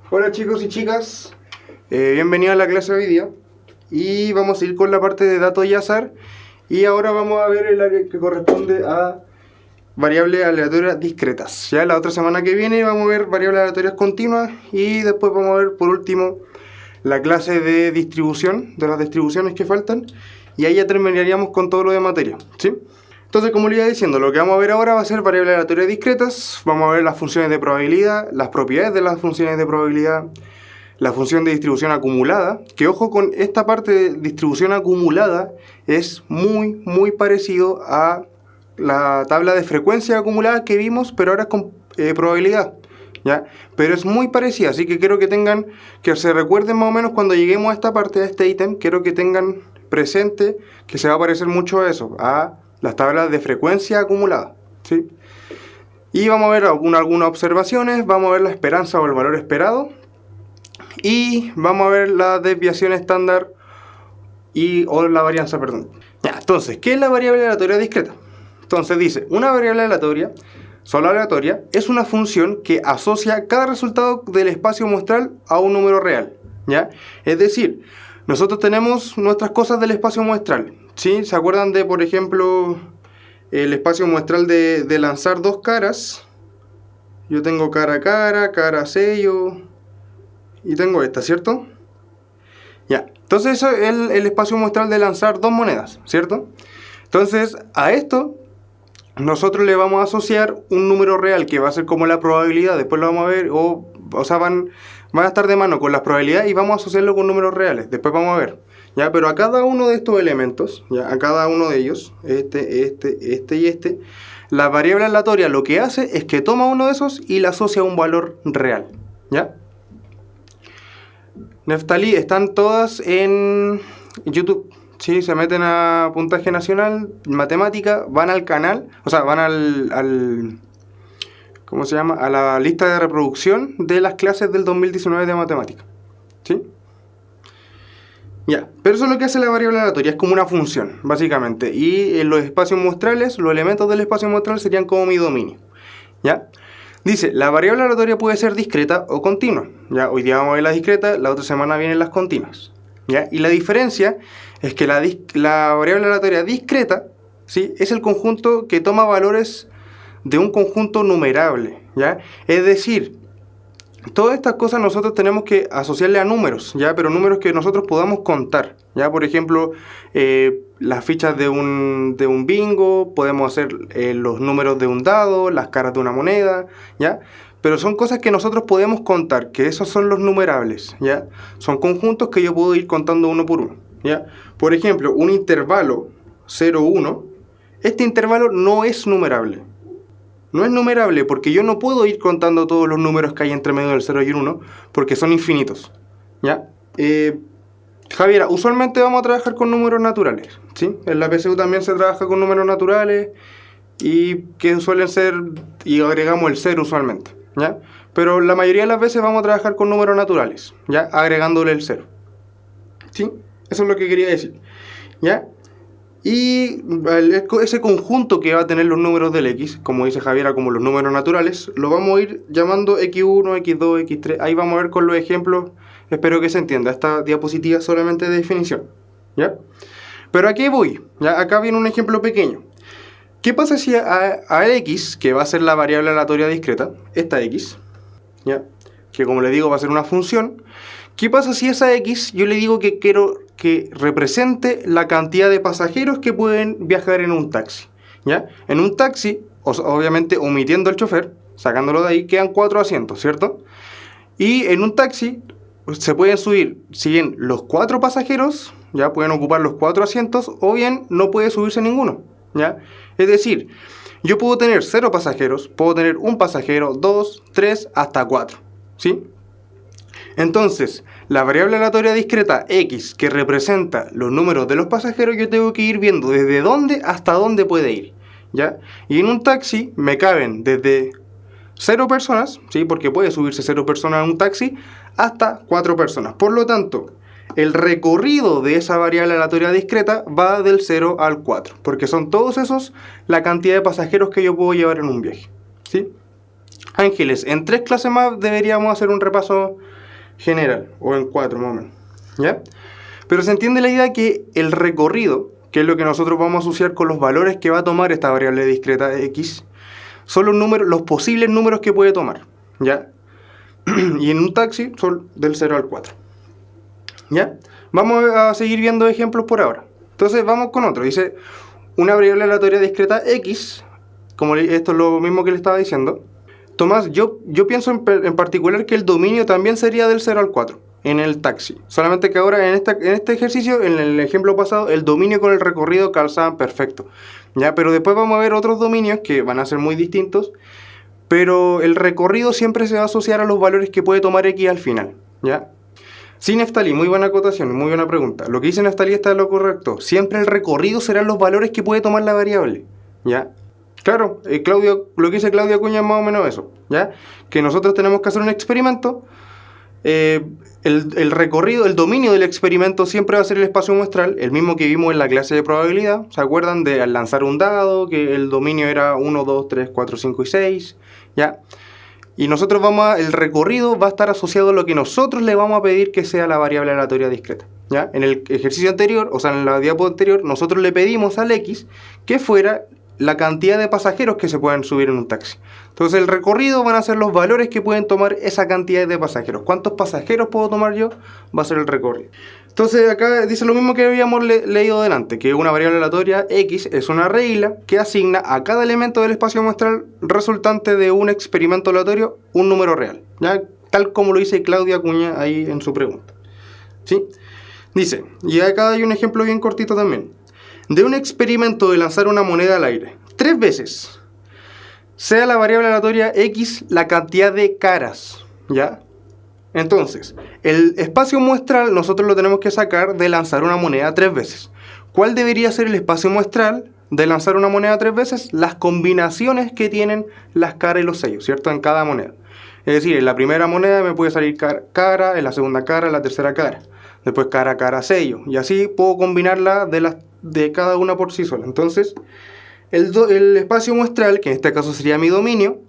Hola chicos y chicas, bienvenidos a la clase de hoy día y vamos a ir con la parte de datos y azar y ahora vamos a ver el área que corresponde a variables aleatorias discretas. Ya la otra semana que viene vamos a ver variables aleatorias continuas y después vamos a ver por último la clase de distribución, de las distribuciones que faltan, y ahí ya terminaríamos con todo lo de materia, ¿sí? Entonces, como le iba diciendo, lo que vamos a ver ahora va a ser variables aleatorias discretas. Vamos a ver las funciones de probabilidad, las propiedades de las funciones de probabilidad, la función de distribución acumulada, que ojo con esta parte de distribución acumulada, es muy parecido a la tabla de frecuencia acumulada que vimos, pero ahora es con probabilidad, ¿ya? Pero es muy parecida, así que quiero que se recuerden más o menos cuando lleguemos a esta parte de este ítem, quiero que tengan presente que se va a parecer mucho a eso, a las tablas de frecuencia acumulada, ¿sí? Y vamos a ver algunas observaciones, vamos a ver la esperanza o el valor esperado, y vamos a ver la desviación estándar o la varianza, perdón. Ya, entonces, ¿qué es la variable aleatoria discreta? Entonces dice, una variable aleatoria, solo aleatoria, es una función que asocia cada resultado del espacio muestral a un número real, ¿ya? Es decir, nosotros tenemos nuestras cosas del espacio muestral, ¿sí? ¿Se acuerdan de, por ejemplo, el espacio muestral de lanzar dos caras? Yo tengo cara a cara a sello, y tengo esta, ¿cierto? Ya, entonces eso es el espacio muestral de lanzar dos monedas, ¿cierto? Entonces a esto nosotros le vamos a asociar un número real que va a ser como la probabilidad, después lo vamos a ver, o sea, van a estar de mano con las probabilidades y vamos a asociarlo con números reales, después vamos a ver, ¿ya? Pero a cada uno de estos elementos, ¿ya? A cada uno de ellos, este y este, la variable aleatoria lo que hace es que toma uno de esos y le asocia a un valor real, ¿ya? Neftalí, están todas en YouTube. Sí, se meten a Puntaje Nacional, Matemática, van al canal, o sea, van al ¿cómo se llama? A la lista de reproducción de las clases del 2019 de Matemática. ¿Sí? Ya, pero eso es lo que hace la variable aleatoria, es como una función, básicamente. Y en los espacios muestrales, los elementos del espacio muestral serían como mi dominio. ¿Ya? Dice, la variable aleatoria puede ser discreta o continua. ¿Ya? Hoy día vamos a ver las discretas, la otra semana vienen las continuas. ¿Ya? Y la diferencia es que la variable aleatoria discreta, ¿sí? Es el conjunto que toma valores de un conjunto numerable, ¿ya? Es decir, todas estas cosas nosotros tenemos que asociarle a números, ¿ya? Pero números que nosotros podamos contar, ¿ya? Por ejemplo, las fichas de un bingo, podemos hacer los números de un dado, las caras de una moneda, ¿ya? Pero son cosas que nosotros podemos contar, que esos son los numerables, ¿ya? Son conjuntos que yo puedo ir contando uno por uno, ¿ya? Por ejemplo, un intervalo 0, 1, este intervalo no es numerable. No es numerable porque yo no puedo ir contando todos los números que hay entre medio del 0 y el 1 porque son infinitos, ¿ya? Javiera, usualmente vamos a trabajar con números naturales, ¿sí? En la PSU también se trabaja con números naturales y que suelen ser, y agregamos el 0 usualmente, ¿ya? Pero la mayoría de las veces vamos a trabajar con números naturales, ¿ya? Agregándole el 0, ¿sí? Eso es lo que quería decir, ¿ya? Y ese conjunto que va a tener los números del X, como dice Javiera, como los números naturales, lo vamos a ir llamando X1, X2, X3. Ahí vamos a ver con los ejemplos, espero que se entienda. Esta diapositiva es solamente de definición, ¿ya? Pero ¿a qué voy? ¿Ya? Acá viene un ejemplo pequeño. ¿Qué pasa si a X, que va a ser la variable aleatoria discreta, esta X, ¿ya? Que como le digo va a ser una función, ¿qué pasa si esa X yo le digo que quiero que represente la cantidad de pasajeros que pueden viajar en un taxi? ¿Ya? En un taxi, obviamente omitiendo el chofer, sacándolo de ahí, quedan 4 asientos, ¿cierto? Y en un taxi se pueden subir, si bien los 4 pasajeros, ya pueden ocupar los 4 asientos, o bien no puede subirse ninguno, ¿ya? Es decir, yo puedo tener 0 pasajeros, puedo tener un pasajero, 2, 3, hasta 4, ¿sí? Entonces, la variable aleatoria discreta X, que representa los números de los pasajeros, yo tengo que ir viendo desde dónde hasta dónde puede ir, ¿ya? Y en un taxi me caben desde 0 personas, ¿sí? Porque puede subirse 0 personas en un taxi, hasta 4 personas. Por lo tanto, el recorrido de esa variable aleatoria discreta va del 0 al 4, porque son todos esos la cantidad de pasajeros que yo puedo llevar en un viaje, ¿sí? Ángeles, en 3 clases más deberíamos hacer un repaso general, o en 4 más o menos, ¿ya? Pero se entiende la idea que el recorrido, que es lo que nosotros vamos a asociar con los valores que va a tomar esta variable discreta x, son los números, los posibles números que puede tomar, ¿ya? Y en un taxi son del 0 al 4, ¿ya? Vamos a seguir viendo ejemplos por ahora. Entonces vamos con otro. Dice, una variable aleatoria discreta x, como esto es lo mismo que le estaba diciendo. Tomás, yo pienso en particular que el dominio también sería del 0 al 4 en el taxi. Solamente que ahora en este ejercicio, en el ejemplo pasado, el dominio con el recorrido calzaban perfecto, ¿ya? Pero después vamos a ver otros dominios que van a ser muy distintos, pero el recorrido siempre se va a asociar a los valores que puede tomar x al final, ¿ya? Sí, Neftalí, muy buena acotación, muy buena pregunta. Lo que dice Neftalí está en lo correcto. Siempre el recorrido serán los valores que puede tomar la variable, ¿ya? Claro, lo que dice Claudia Acuña es más o menos eso, ¿ya? Que nosotros tenemos que hacer un experimento. El recorrido, el dominio del experimento siempre va a ser el espacio muestral, el mismo que vimos en la clase de probabilidad. ¿Se acuerdan de al lanzar un dado, que el dominio era 1, 2, 3, 4, 5 y 6? ¿Ya? Y nosotros el recorrido va a estar asociado a lo que nosotros le vamos a pedir que sea la variable aleatoria discreta, ¿ya? En el ejercicio anterior, o sea, en la diapo anterior, nosotros le pedimos al x que fuera la cantidad de pasajeros que se pueden subir en un taxi. Entonces el recorrido van a ser los valores que pueden tomar esa cantidad de pasajeros. ¿Cuántos pasajeros puedo tomar yo? Va a ser el recorrido. Entonces acá dice lo mismo que habíamos leído delante, que una variable aleatoria x es una regla que asigna a cada elemento del espacio muestral resultante de un experimento aleatorio un número real, ¿ya? Tal como lo dice Claudia Acuña ahí en su pregunta, ¿sí? Dice, y acá hay un ejemplo bien cortito también. De un experimento de lanzar una moneda al aire 3 veces, sea la variable aleatoria x la cantidad de caras, ¿ya? Entonces, el espacio muestral nosotros lo tenemos que sacar de lanzar una moneda 3 veces. ¿Cuál debería ser el espacio muestral de lanzar una moneda 3 veces? Las combinaciones que tienen las caras y los sellos, ¿cierto? En cada moneda. Es decir, en la primera moneda me puede salir cara, en la segunda cara, en la tercera cara. Después cara, cara, sello. Y así puedo combinarla de cada una por sí sola. Entonces, el espacio muestral, que en este caso sería mi dominio,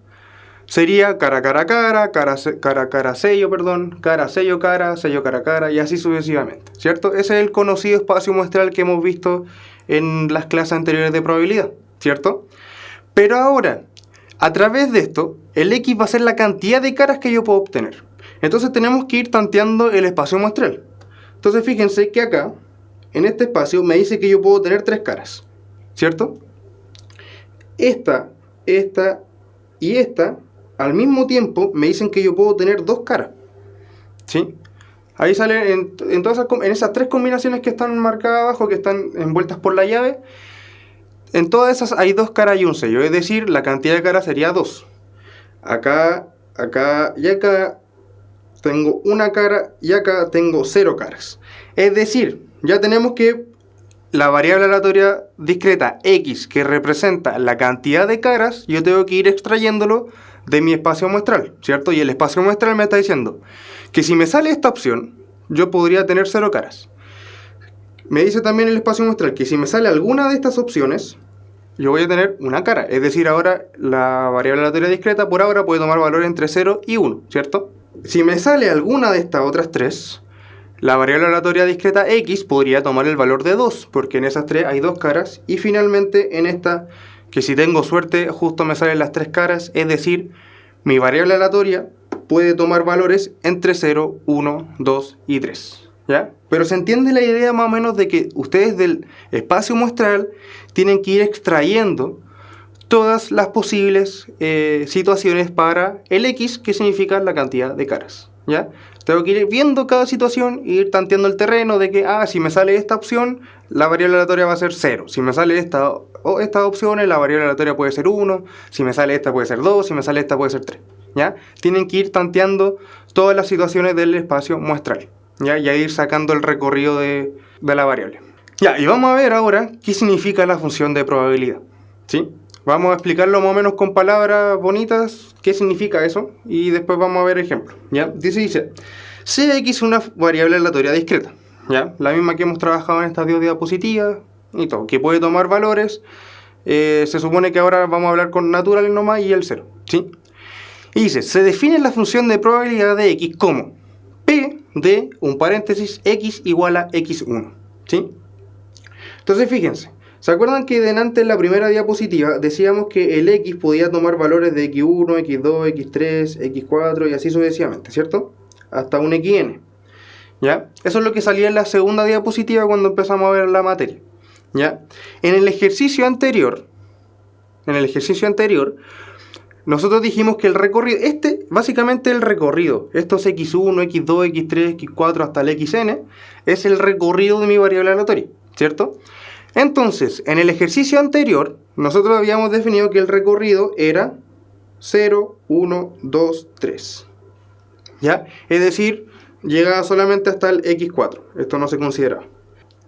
sería cara, cara, cara, cara, sello, cara, sello, cara, y así sucesivamente, ¿cierto? Ese es el conocido espacio muestral que hemos visto en las clases anteriores de probabilidad, ¿cierto? Pero ahora, a través de esto, el x va a ser la cantidad de caras que yo puedo obtener. Entonces tenemos que ir tanteando el espacio muestral. Entonces fíjense que acá, en este espacio, me dice que yo puedo tener 3 caras, ¿cierto? Esta y esta, al mismo tiempo, me dicen que yo puedo tener 2 caras, ¿sí? Ahí sale en esas 3 combinaciones que están marcadas abajo, que están envueltas por la llave, en todas esas hay 2 caras y un sello, es decir, la cantidad de caras sería 2. Acá y acá tengo una cara y acá tengo 0 caras. Es decir, ya tenemos que la variable aleatoria discreta x, que representa la cantidad de caras, yo tengo que ir extrayéndolo de mi espacio muestral, ¿cierto? Y el espacio muestral me está diciendo que si me sale esta opción, yo podría tener 0 caras. Me dice también el espacio muestral que si me sale alguna de estas opciones, yo voy a tener una cara. Es decir, ahora la variable aleatoria discreta por ahora puede tomar valor entre 0 y 1, ¿cierto? Si me sale alguna de estas otras 3, la variable aleatoria discreta x podría tomar el valor de 2, porque en esas 3 hay 2 caras. Y finalmente en esta, que si tengo suerte, justo me salen las 3 caras, es decir, mi variable aleatoria puede tomar valores entre 0, 1, 2 y 3, ¿ya? Pero se entiende la idea más o menos de que ustedes del espacio muestral tienen que ir extrayendo todas las posibles situaciones para el x, que significa la cantidad de caras, ¿ya? Tengo que ir viendo cada situación e ir tanteando el terreno de que, si me sale esta opción, la variable aleatoria va a ser 0. Si me sale estas opciones, la variable aleatoria puede ser 1. Si me sale esta puede ser 2. Si me sale esta puede ser 3. ¿Ya? Tienen que ir tanteando todas las situaciones del espacio muestral, ¿ya? Y a ir sacando el recorrido de la variable. Ya, y vamos a ver ahora qué significa la función de probabilidad, ¿sí? Vamos a explicarlo más o menos con palabras bonitas, qué significa eso, y después vamos a ver ejemplos, ¿ya? Dice, Cx es una variable aleatoria discreta, ¿ya? La misma que hemos trabajado en estas 2 diapositivas y todo, que puede tomar valores. Se supone que ahora vamos a hablar con naturales nomás y el 0, ¿sí? Y dice, se define la función de probabilidad de x como P de, un paréntesis, x igual a x1. ¿Sí? Entonces fíjense, ¿se acuerdan que delante en la primera diapositiva decíamos que el x podía tomar valores de x1, x2, x3, x4 y así sucesivamente, ¿cierto? Hasta un xn. ¿Ya? Eso es lo que salía en la segunda diapositiva cuando empezamos a ver la materia. ¿Ya? En el ejercicio anterior, nosotros dijimos que el recorrido, básicamente el recorrido, estos x1, x2, x3, x4 hasta el xn, es el recorrido de mi variable aleatoria, ¿cierto? Entonces, en el ejercicio anterior, nosotros habíamos definido que el recorrido era 0, 1, 2, 3. ¿Ya? Es decir, llega solamente hasta el x4. Esto no se considera.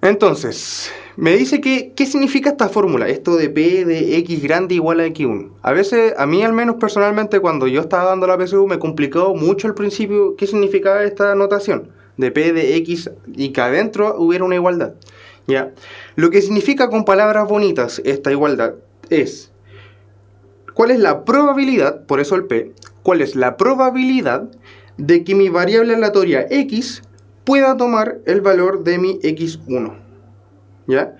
Entonces, me dice que, ¿qué significa esta fórmula? Esto de P de x grande igual a x1. A veces, a mí al menos personalmente, cuando yo estaba dando la PSU, me complicó mucho al principio qué significaba esta notación de P de x y que adentro hubiera una igualdad. ¿Ya? Lo que significa con palabras bonitas esta igualdad es ¿cuál es la probabilidad, por eso el P, cuál es la probabilidad de que mi variable aleatoria x pueda tomar el valor de mi x1? ¿Ya?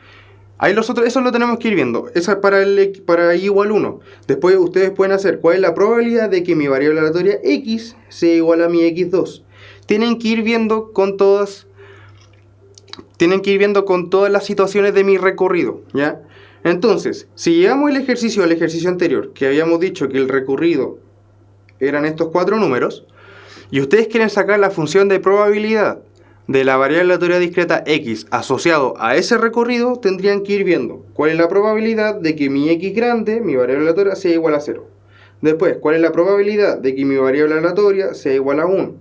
Ahí eso lo tenemos que ir viendo. Esa es para y igual 1. Después ustedes pueden hacer cuál es la probabilidad de que mi variable aleatoria x sea igual a mi x2. Tienen que ir viendo con todas las situaciones de mi recorrido, ¿ya? Entonces, si llegamos al ejercicio anterior, que habíamos dicho que el recorrido eran estos 4 números, y ustedes quieren sacar la función de probabilidad de la variable aleatoria discreta x asociado a ese recorrido, tendrían que ir viendo cuál es la probabilidad de que mi x grande, mi variable aleatoria, sea igual a 0. Después, cuál es la probabilidad de que mi variable aleatoria sea igual a 1.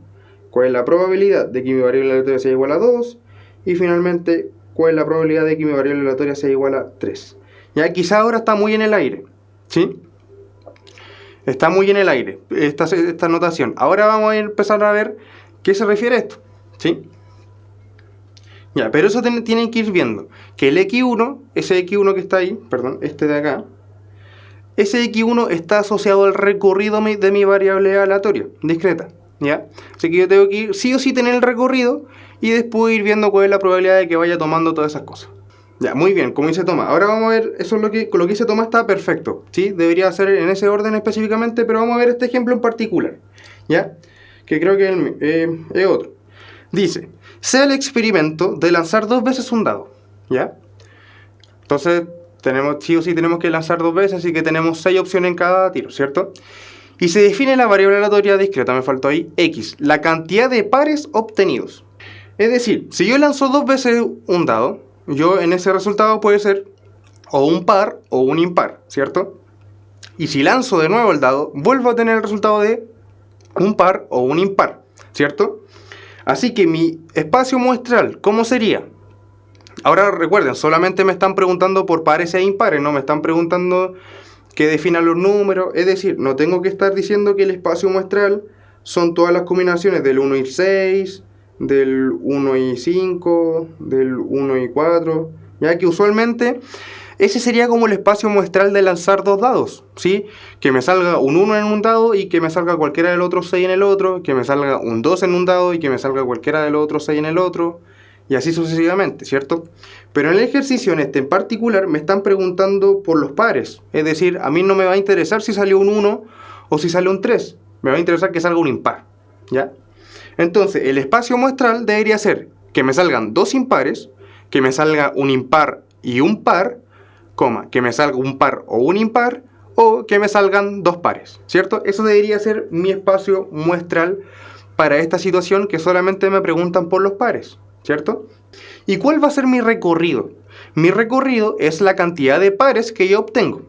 Cuál es la probabilidad de que mi variable aleatoria sea igual a 2. Y finalmente, ¿cuál es la probabilidad de que mi variable aleatoria sea igual a 3? Ya, quizá ahora está muy en el aire, ¿sí? Está muy en el aire esta notación. Ahora vamos a empezar a ver qué se refiere a esto, ¿sí? Ya, pero eso tienen que ir viendo que el x1, ese x1 que está ahí, perdón, este de acá, ese x1 está asociado al recorrido de mi variable aleatoria discreta, ¿ya? Así que yo tengo que ir sí o sí tener el recorrido y después ir viendo cuál es la probabilidad de que vaya tomando todas esas cosas. Ya, muy bien, como dice Tomás. Ahora vamos a ver, eso es lo que dice Tomás está perfecto, ¿sí? Debería ser en ese orden específicamente, pero vamos a ver este ejemplo en particular, ¿ya? Que creo que es otro. Dice, sea el experimento de lanzar 2 veces un dado, ¿ya? Entonces, sí o sí tenemos que lanzar 2 veces, así que tenemos 6 opciones en cada tiro, ¿cierto? Y se define la variable aleatoria discreta, me faltó ahí, x, la cantidad de pares obtenidos. Es decir, si yo lanzo 2 veces un dado, yo en ese resultado puede ser o un par o un impar, ¿cierto? Y si lanzo de nuevo el dado, vuelvo a tener el resultado de un par o un impar, ¿cierto? Así que mi espacio muestral, ¿cómo sería? Ahora recuerden, solamente me están preguntando por pares e impares, no me están preguntando que definan los números, es decir, no tengo que estar diciendo que el espacio muestral son todas las combinaciones del 1 y 6, del 1 y 5, del 1 y 4, ya que usualmente ese sería como el espacio muestral de lanzar 2 dados, ¿sí? Que me salga un 1 en un dado y que me salga cualquiera del otro 6 en el otro, que me salga un 2 en un dado y que me salga cualquiera del otro 6 en el otro, y así sucesivamente, ¿cierto? Pero en el ejercicio en particular me están preguntando por los pares, es decir, a mí no me va a interesar si salió un 1 o si sale un 3, me va a interesar que salga un impar, ¿ya? Entonces, el espacio muestral debería ser que me salgan 2 impares, que me salga un impar y un par, que me salga un par o un impar, o que me salgan 2 pares, ¿cierto? Eso debería ser mi espacio muestral para esta situación que solamente me preguntan por los pares, ¿cierto? ¿Y cuál va a ser mi recorrido? Mi recorrido es la cantidad de pares que yo obtengo.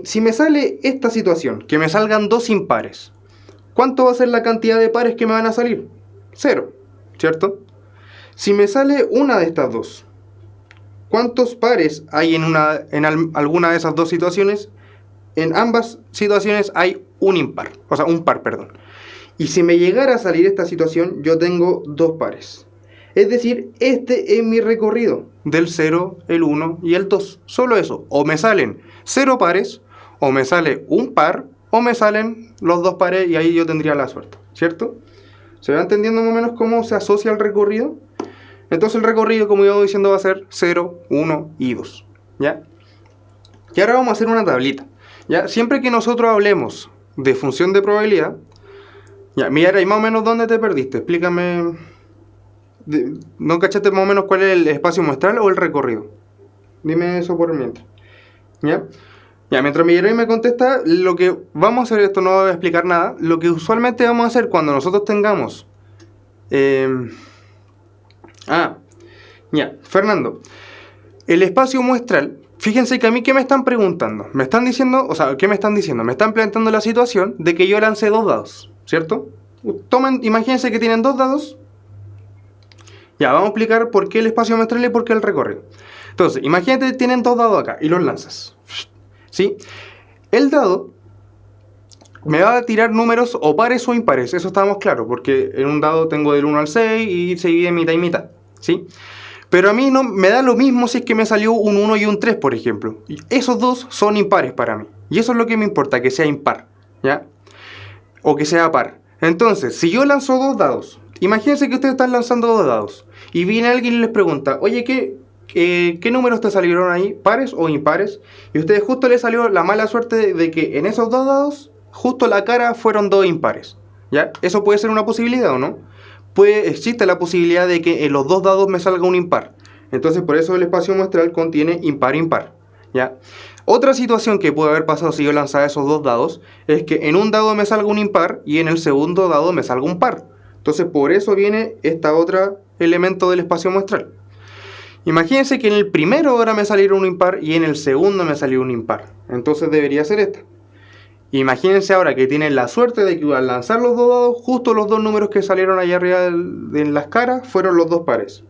Si me sale esta situación, que me salgan 2 impares, ¿cuánto va a ser la cantidad de pares que me van a salir? 0, ¿cierto? Si me sale una de estas dos, ¿cuántos pares hay en alguna de esas dos situaciones? En ambas situaciones hay un impar, o sea, un par, perdón. Y si me llegara a salir esta situación, yo tengo 2 pares. Es decir, este es mi recorrido del 0, el 1 y el 2. Solo eso. O me salen 0 pares, o me sale un par, o me salen los dos pares y ahí yo tendría la suerte, ¿cierto? ¿Se va entendiendo más o menos cómo se asocia el recorrido? Entonces el recorrido, como iba diciendo, va a ser 0, 1 y 2, ¿ya? Y ahora vamos a hacer una tablita, ¿ya? Siempre que nosotros hablemos de función de probabilidad, ya, mira, y más o menos dónde te perdiste, explícame, ¿no cachaste más o menos cuál es el espacio muestral o el recorrido? Dime eso por mientras, ¿ya? Ya, mientras Miguel me contesta, lo que vamos a hacer, esto no voy a explicar nada, lo que usualmente vamos a hacer cuando nosotros tengamos... ya, Fernando, el espacio muestral, fíjense que a mí, ¿qué me están preguntando? Me están diciendo, o sea, ¿qué me están diciendo? Me están planteando la situación de que yo lancé dos dados, ¿cierto? Imagínense que tienen dos dados. Ya, vamos a explicar por qué el espacio muestral y por qué el recorrido. Entonces, imagínate que tienen dos dados acá y los lanzas, ¿sí? El dado me va a tirar números o pares o impares, eso estamos claros, porque en un dado tengo del 1 al 6 y se divide mitad y mitad, ¿sí? Pero a mí no me da lo mismo si es que me salió un 1 y un 3, por ejemplo. Y esos dos son impares para mí. Y eso es lo que me importa, que sea impar, ¿ya? O que sea par. Entonces, si yo lanzo dos dados, imagínense que ustedes están lanzando dos dados, y viene alguien y les pregunta, oye, ¿qué números te salieron ahí? ¿Pares o impares? Y a ustedes justo les salió la mala suerte de que en esos dos dados, justo la cara fueron dos impares, ¿ya? Eso puede ser una posibilidad, ¿o no? Existe la posibilidad de que en los dos dados me salga un impar. Entonces por eso el espacio muestral contiene impar-impar, ¿ya? Otra situación que puede haber pasado si yo lanzara esos dos dados es que en un dado me salga un impar y en el segundo dado me salga un par. Entonces por eso viene esta otra elemento del espacio muestral. Imagínense que en el primero ahora me saliera un impar y en el segundo me salió un impar. Entonces debería ser esta. Imagínense ahora que tienen la suerte de que al lanzar los dos dados, justo los dos números que salieron allá arriba en las caras fueron los dos pares.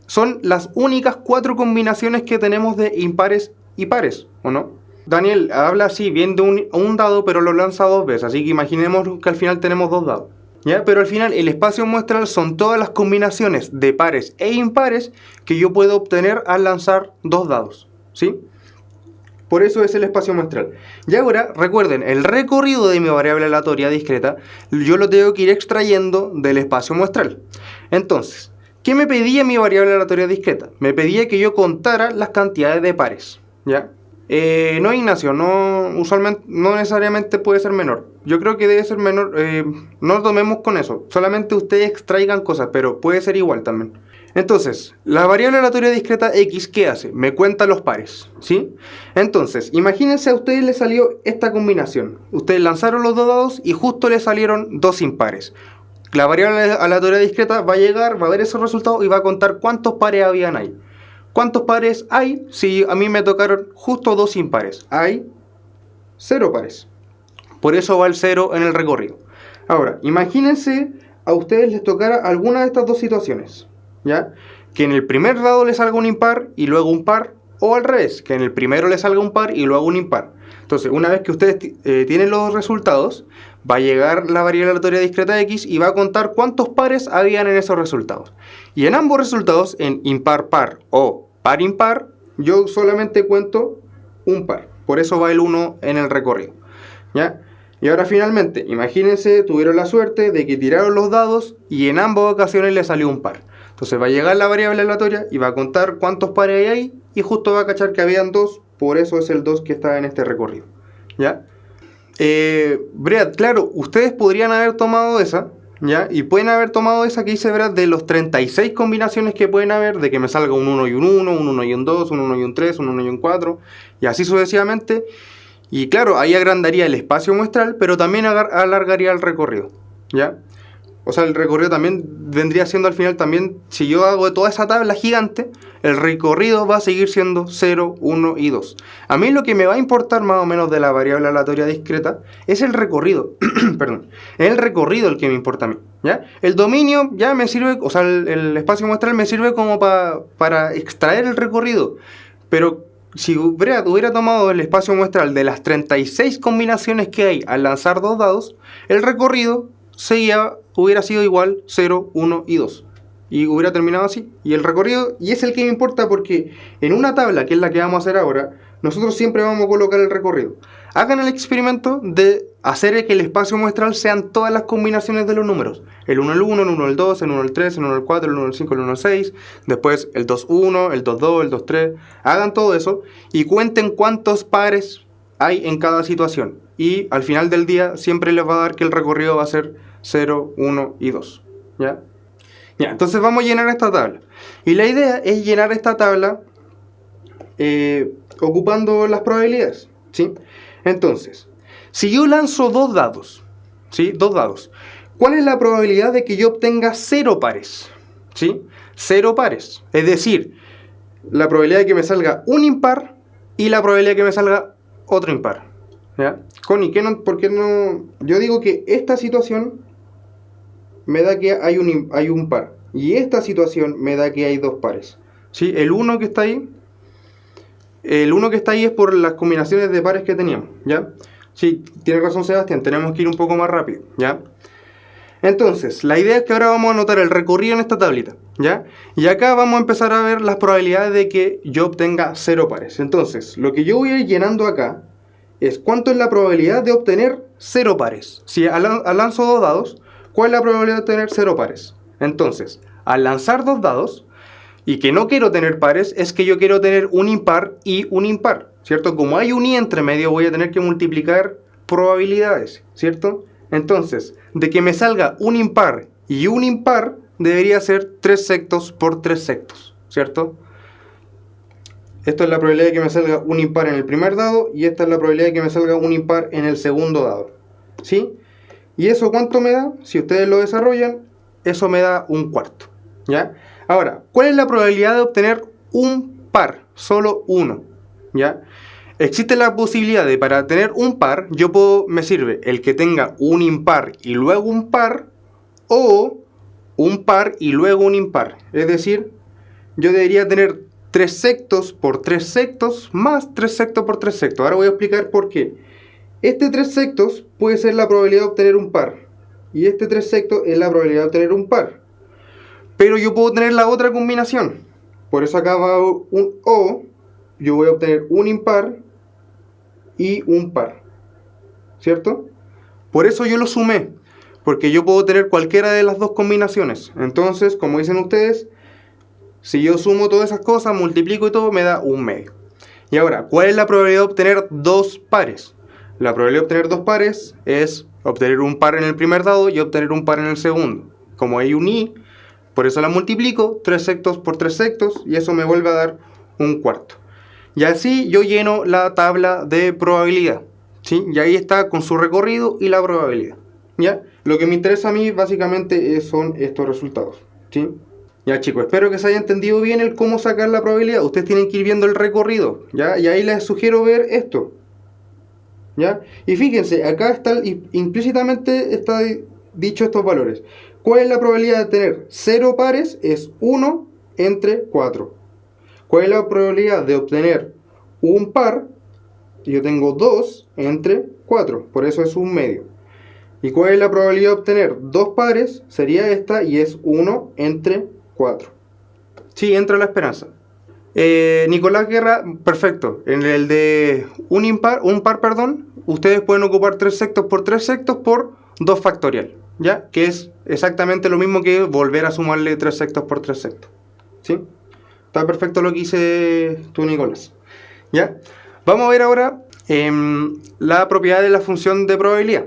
Son las únicas 4 combinaciones que tenemos de impares y pares, ¿o no? Daniel habla así, bien de un dado, pero lo lanza dos veces, así que imaginemos que al final tenemos dos dados, ¿ya? Pero al final el espacio muestral son todas las combinaciones de pares e impares que yo puedo obtener al lanzar dos dados, ¿sí? Por eso es el espacio muestral. Y ahora, recuerden, el recorrido de mi variable aleatoria discreta, yo lo tengo que ir extrayendo del espacio muestral. Entonces, ¿qué me pedía mi variable aleatoria discreta? Me pedía que yo contara las cantidades de pares, ¿ya? No, Ignacio, usualmente, no necesariamente puede ser menor. Yo creo que debe ser menor, no lo tomemos con eso. Solamente ustedes extraigan cosas, pero puede ser igual también. Entonces, la variable aleatoria discreta X, ¿qué hace? Me cuenta los pares, ¿sí? Entonces, imagínense a ustedes les salió esta combinación. Ustedes lanzaron los dos dados y justo les salieron dos impares. La variable aleatoria discreta va a llegar, va a ver esos resultados y va a contar cuántos pares habían ahí. ¿Cuántos pares hay si a mí me tocaron justo dos impares? Hay 0 pares. Por eso va el 0 en el recorrido. Ahora, imagínense a ustedes les tocara alguna de estas dos situaciones, ¿ya? Que en el primer dado les salga un impar y luego un par, o al revés, que en el primero les salga un par y luego un impar. Entonces, una vez que ustedes tienen los resultados, va a llegar la variable aleatoria discreta X y va a contar cuántos pares habían en esos resultados. Y en ambos resultados, en impar-par o par-impar, yo solamente cuento un par. Por eso va el 1 en el recorrido, ¿ya? Y ahora finalmente, imagínense, tuvieron la suerte de que tiraron los dados y en ambas ocasiones les salió un par. Entonces va a llegar la variable aleatoria y va a contar cuántos pares hay ahí y justo va a cachar que habían 2, por eso es el 2 que está en este recorrido, ¿ya? Brad, claro, ustedes podrían haber tomado esa, ¿ya? Y pueden haber tomado esa que dice, Brad, de los 36 combinaciones que pueden haber, de que me salga un 1 y un 1, un 1 y un 2, un 1 y un 3, un 1 y un 4, y así sucesivamente. Y claro, ahí agrandaría el espacio muestral, pero también alargaría el recorrido, ¿ya? O sea, el recorrido también vendría siendo al final también, si yo hago toda esa tabla gigante, el recorrido va a seguir siendo 0, 1 y 2. A mí lo que me va a importar más o menos de la variable aleatoria discreta es el recorrido. Perdón, es el recorrido el que me importa a mí, ¿ya? El dominio ya me sirve, o sea, el espacio muestral me sirve como para extraer el recorrido. Pero si hubiera tomado el espacio muestral de las 36 combinaciones que hay al lanzar dos dados, el recorrido hubiera sido igual 0, 1 y 2. Y hubiera terminado así. Y el recorrido, y es el que me importa porque en una tabla, que es la que vamos a hacer ahora, nosotros siempre vamos a colocar el recorrido. Hagan el experimento de hacer que el espacio muestral sean todas las combinaciones de los números. El 1 al 1, el 1 al 2, el 1 al 3, el 1 al 4, el 1 al 5, el 1 al 6. Después el 2, 1, el 2, 2, el 2, 3. Hagan todo eso y cuenten cuántos pares hay en cada situación. Y al final del día siempre les va a dar que el recorrido va a ser 0, 1 y 2. ¿Ya? Ya, entonces vamos a llenar esta tabla. Y la idea es llenar esta tabla ocupando las probabilidades, ¿sí? Entonces, si yo lanzo dos dados, ¿sí? Dos dados. ¿Cuál es la probabilidad de que yo obtenga 0 pares? ¿Sí? 0 pares. Es decir, la probabilidad de que me salga un impar y la probabilidad de que me salga otro impar. ¿Ya? Connie, ¿por qué no? Yo digo que esta situación me da que hay un par. Y esta situación me da que hay dos pares. ¿Sí? El 1 que está ahí es por las combinaciones de pares que teníamos. ¿Ya? Sí, tiene razón Sebastián, tenemos que ir un poco más rápido. ¿Ya? Entonces, la idea es que ahora vamos a anotar el recorrido en esta tablita. ¿Ya? Y acá vamos a empezar a ver las probabilidades de que yo obtenga 0 pares. Entonces, lo que yo voy a ir llenando acá es cuánto es la probabilidad de obtener 0 pares. Si lanzo dos dados, ¿cuál es la probabilidad de obtener 0 pares? Entonces, al lanzar dos dados, y que no quiero tener pares, es que yo quiero tener un impar y un impar, ¿cierto? Como hay un y entre medio, voy a tener que multiplicar probabilidades, ¿cierto? Entonces, de que me salga un impar y un impar, debería ser 3 sectos por 3 sectos, ¿cierto? Esto es la probabilidad de que me salga un impar en el primer dado, y esta es la probabilidad de que me salga un impar en el segundo dado, ¿sí? ¿Y eso cuánto me da? Si ustedes lo desarrollan, eso me da un cuarto, ¿ya? Ahora, ¿cuál es la probabilidad de obtener un par? Solo uno, ¿ya? Existe la posibilidad de, para tener un par, me sirve el que tenga un impar y luego un par, o un par y luego un impar. Es decir, yo debería tener 3 sectos por 3 sectos más 3 sectos por 3 sectos. Ahora voy a explicar por qué. Este 3 sectos puede ser la probabilidad de obtener un par. Y este 3 sectos es la probabilidad de obtener un par. Pero yo puedo tener la otra combinación. Por eso acá va un O. Yo voy a obtener un impar y un par. ¿Cierto? Por eso yo lo sumé. Porque yo puedo tener cualquiera de las dos combinaciones. Entonces, como dicen ustedes, si yo sumo todas esas cosas, multiplico y todo, me da un medio. Y ahora, ¿cuál es la probabilidad de obtener dos pares? La probabilidad de obtener dos pares es obtener un par en el primer dado y obtener un par en el segundo. Como hay un i, por eso la multiplico, 3 sectos por 3 sectos, y eso me vuelve a dar un cuarto. Y así yo lleno la tabla de probabilidad, ¿sí? Y ahí está con su recorrido y la probabilidad, ¿ya? Lo que me interesa a mí básicamente son estos resultados, ¿sí? Ya chicos, espero que se haya entendido bien el cómo sacar la probabilidad. Ustedes tienen que ir viendo el recorrido, ¿ya? Y ahí les sugiero ver esto, ¿ya? Y fíjense, acá está implícitamente está dicho estos valores. ¿Cuál es la probabilidad de tener 0 pares? Es 1 entre 4. ¿Cuál es la probabilidad de obtener un par? Yo tengo 2 entre 4, por eso es un medio. ¿Y cuál es la probabilidad de obtener 2 pares? Sería esta, y es 1 entre 4. Sí, entra la esperanza. Nicolás Guerra, perfecto. En el de un par, perdón, ustedes pueden ocupar 3 sectos por 3 sectos por 2 factorial, ¿ya? Que es exactamente lo mismo que volver a sumarle 3 sectos por 3 sectos, ¿sí? Está perfecto lo que hice tú, Nicolás, ¿ya? Vamos a ver ahora la propiedad de la función de probabilidad.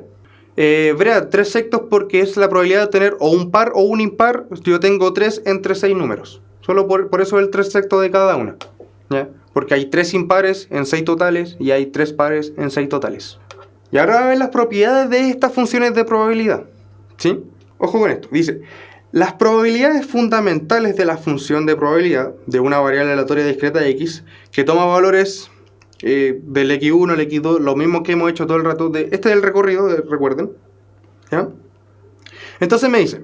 Verá, 3 sectos porque es la probabilidad de obtener o un par o un impar. Yo tengo 3 entre 6 números. Solo por eso el 3 sectos de cada una, ¿ya? Porque hay 3 impares en 6 totales y hay 3 pares en 6 totales. Y ahora vamos a ver las propiedades de estas funciones de probabilidad, ¿sí? Ojo con esto. Dice, las probabilidades fundamentales de la función de probabilidad de una variable aleatoria discreta x que toma valores del x1 al x2, lo mismo que hemos hecho todo el rato. Este es el recorrido, recuerden, ¿ya? Entonces me dice,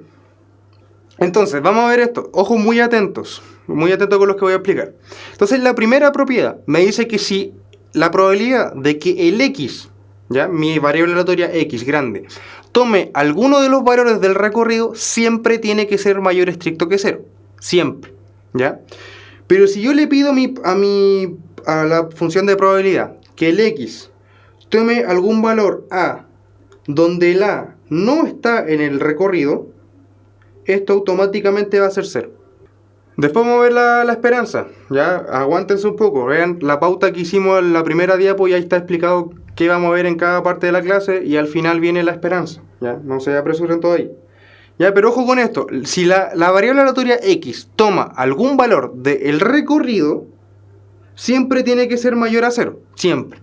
entonces vamos a ver esto, ojos muy atentos con los que voy a explicar. Entonces la primera propiedad me dice que si la probabilidad de que el x, ¿ya? Mi variable aleatoria x grande, tome alguno de los valores del recorrido, siempre tiene que ser mayor estricto que 0, siempre, ¿ya? Pero si yo le pido a la función de probabilidad que el x tome algún valor a donde el A no está en el recorrido, esto automáticamente va a ser 0. Después vamos a ver la esperanza, ya, aguántense un poco, vean la pauta que hicimos en la primera diapo y ahí está explicado qué vamos a ver en cada parte de la clase y al final viene la esperanza, ya, no se apresuren todo ahí. Ya, pero ojo con esto, si la variable aleatoria x toma algún valor del recorrido, siempre tiene que ser mayor a 0, siempre.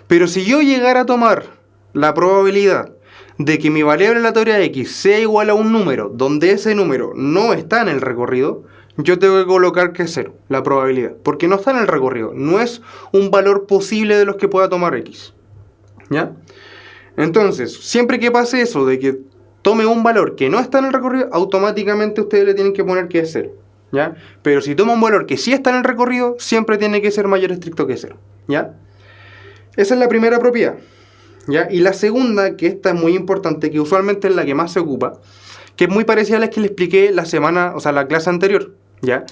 Pero si yo llegara a tomar la probabilidad de que mi variable aleatoria x sea igual a un número donde ese número no está en el recorrido, yo tengo que colocar que es 0, la probabilidad, porque no está en el recorrido, no es un valor posible de los que pueda tomar x. ¿Ya? Entonces, siempre que pase eso de que tome un valor que no está en el recorrido, automáticamente ustedes le tienen que poner que es 0. ¿Ya? Pero si toma un valor que sí está en el recorrido, siempre tiene que ser mayor estricto que 0. ¿Ya? Esa es la primera propiedad. ¿Ya? Y la segunda, que esta es muy importante, que usualmente es la que más se ocupa, que es muy parecida a la que le expliqué la clase anterior, ¿ya?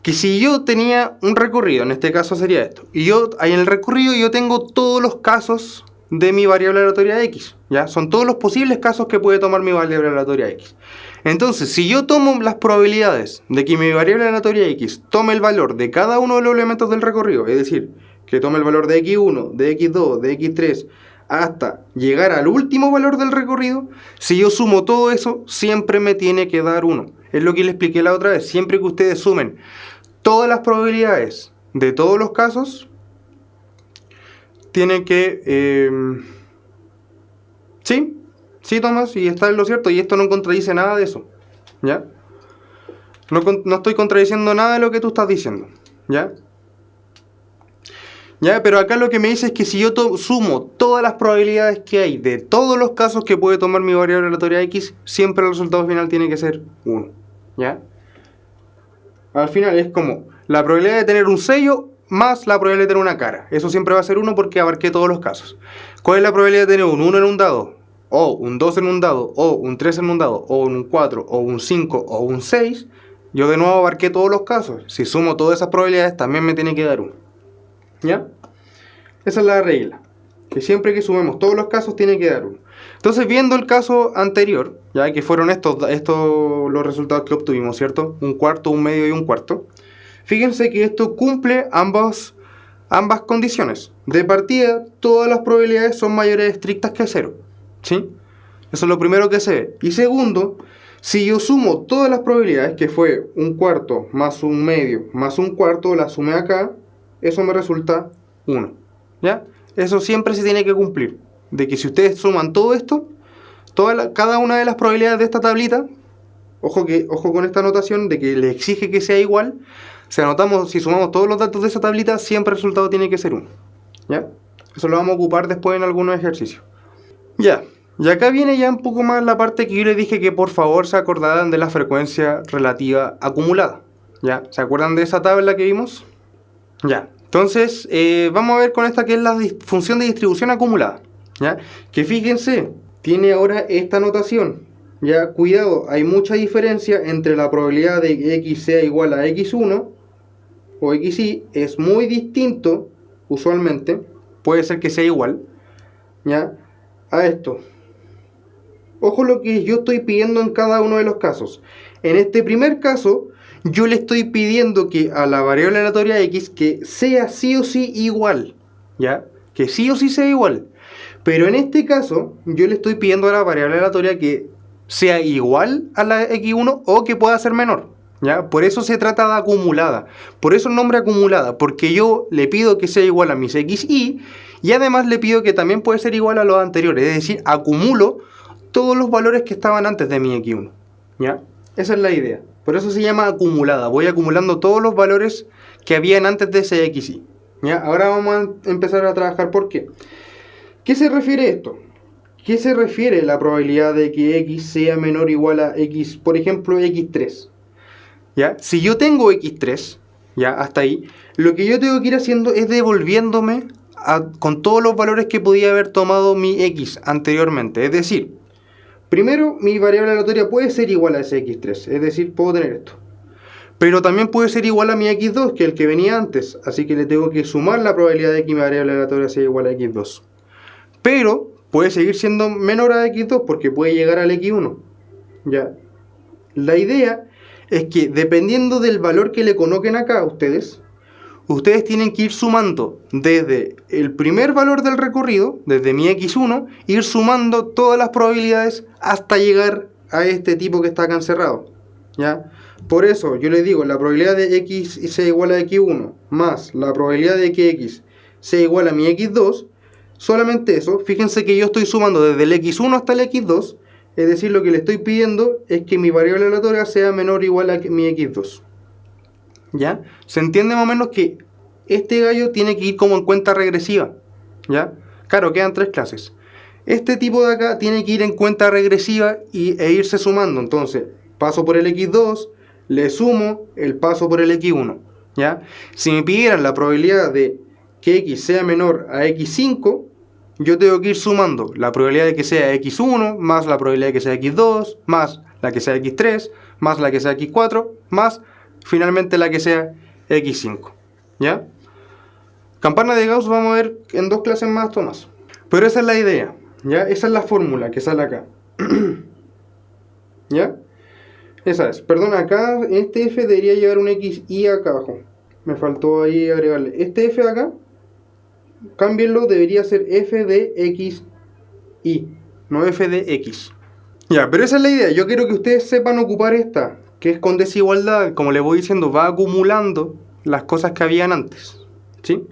Que si yo tenía un recorrido, en este caso sería esto, y en el recorrido yo tengo todos los casos de mi variable aleatoria x, ¿ya? Son todos los posibles casos que puede tomar mi variable aleatoria x. Entonces, si yo tomo las probabilidades de que mi variable aleatoria x tome el valor de cada uno de los elementos del recorrido, es decir, que tome el valor de x1, de x2, de x3, hasta llegar al último valor del recorrido, si yo sumo todo eso, siempre me tiene que dar 1. Es lo que les expliqué la otra vez. Siempre que ustedes sumen todas las probabilidades de todos los casos, tienen que... Sí, Tomás, y está en lo cierto, y esto no contradice nada de eso, ¿ya? No estoy contradiciendo nada de lo que tú estás diciendo, ¿ya? ¿Ya? Pero acá lo que me dice es que si yo sumo todas las probabilidades que hay de todos los casos que puede tomar mi variable aleatoria x, siempre el resultado final tiene que ser 1, ¿ya? Al final es como la probabilidad de tener un sello más la probabilidad de tener una cara. Eso siempre va a ser 1 porque abarqué todos los casos. ¿Cuál es la probabilidad de tener un 1 en un dado? O un 2 en un dado, o un 3 en un dado, o un 4, o un 5, o un 6. Yo de nuevo abarqué todos los casos. Si sumo todas esas probabilidades también me tiene que dar 1. ¿Ya? Esa es la regla. Que siempre que sumemos todos los casos tiene que dar 1. Entonces, viendo el caso anterior, ya que fueron estos los resultados que obtuvimos, ¿cierto? Un cuarto, un medio y un cuarto. Fíjense que esto cumple ambas condiciones. De partida, todas las probabilidades son mayores estrictas que 0. ¿Sí? Eso es lo primero que se ve. Y segundo, si yo sumo todas las probabilidades, que fue un cuarto más un medio más un cuarto, la sumé acá, eso me resulta 1. ¿Ya? Eso siempre se tiene que cumplir. De que si ustedes suman todo esto, cada una de las probabilidades de esta tablita, ojo con esta anotación de que le exige que sea igual, si sumamos todos los datos de esa tablita, siempre el resultado tiene que ser 1. ¿Ya? Eso lo vamos a ocupar después en algunos ejercicios. Ya. Y acá viene ya un poco más la parte que yo les dije que por favor se acordaran de la frecuencia relativa acumulada. ¿Ya? ¿Se acuerdan de esa tabla que vimos? Ya. Entonces, vamos a ver con esta que es la función de distribución acumulada. ¿Ya? Que fíjense, tiene ahora esta notación. Ya, cuidado, hay mucha diferencia entre la probabilidad de que x sea igual a x1 o xy. Es muy distinto, usualmente. Puede ser que sea igual, ¿ya? A esto. Ojo lo que yo estoy pidiendo en cada uno de los casos. En este primer caso, yo le estoy pidiendo que a la variable aleatoria x que sea sí o sí igual, ¿ya? Que sí o sí sea igual. Pero en este caso, yo le estoy pidiendo a la variable aleatoria que sea igual a la x1 o que pueda ser menor, ¿ya? Por eso se trata de acumulada. Por eso el nombre acumulada, porque yo le pido que sea igual a mis xy y además le pido que también puede ser igual a los anteriores. Es decir, acumulo todos los valores que estaban antes de mi x1, ¿ya? Esa es la idea. Por eso se llama acumulada. Voy acumulando todos los valores que habían antes de ese xy, ¿ya? Ahora vamos a empezar a trabajar por qué. ¿Qué se refiere esto? ¿Qué se refiere la probabilidad de que x sea menor o igual a x, por ejemplo, x3? ¿Ya? Si yo tengo x3, ya hasta ahí, lo que yo tengo que ir haciendo es devolviéndome con todos los valores que podía haber tomado mi x anteriormente. Es decir, primero mi variable aleatoria puede ser igual a ese x3, es decir, puedo tener esto. Pero también puede ser igual a mi x2, que es el que venía antes, así que le tengo que sumar la probabilidad de que mi variable aleatoria sea igual a x2. Pero puede seguir siendo menor a x2 porque puede llegar al x1. ¿Ya? La idea es que dependiendo del valor que le coloquen acá a ustedes tienen que ir sumando desde el primer valor del recorrido, desde mi x1, ir sumando todas las probabilidades hasta llegar a este tipo que está acá encerrado. ¿Ya? Por eso yo les digo, la probabilidad de x sea igual a x1 más la probabilidad de que x sea igual a mi x2, solamente eso. Fíjense que yo estoy sumando desde el x1 hasta el x2, es decir, lo que le estoy pidiendo es que mi variable aleatoria sea menor o igual a mi x2. ¿Ya? Se entiende más o menos que este gallo tiene que ir como en cuenta regresiva. ¿Ya? Claro, quedan 3 clases. Este tipo de acá tiene que ir en cuenta regresiva e irse sumando. Entonces, paso por el x2, le sumo el paso por el x1. ¿Ya? Si me pidieran la probabilidad de que x sea menor a x5, yo tengo que ir sumando la probabilidad de que sea x1, más la probabilidad de que sea x2, más la que sea x3, más la que sea x4, más finalmente la que sea x5. ¿Ya? Campana de Gauss vamos a ver en 2 clases más, Tomás. Pero esa es la idea. ¿Ya? Esa es la fórmula que sale acá. ¿Ya? Esa es. Perdón, acá este f debería llevar un xy acá abajo. Me faltó ahí agregarle. Este f de acá, cámbienlo, debería ser f de xy, no f de x. Ya, pero esa es la idea. Yo quiero que ustedes sepan ocupar esta, que es con desigualdad. Como les voy diciendo, va acumulando las cosas que habían antes. ¿Sí?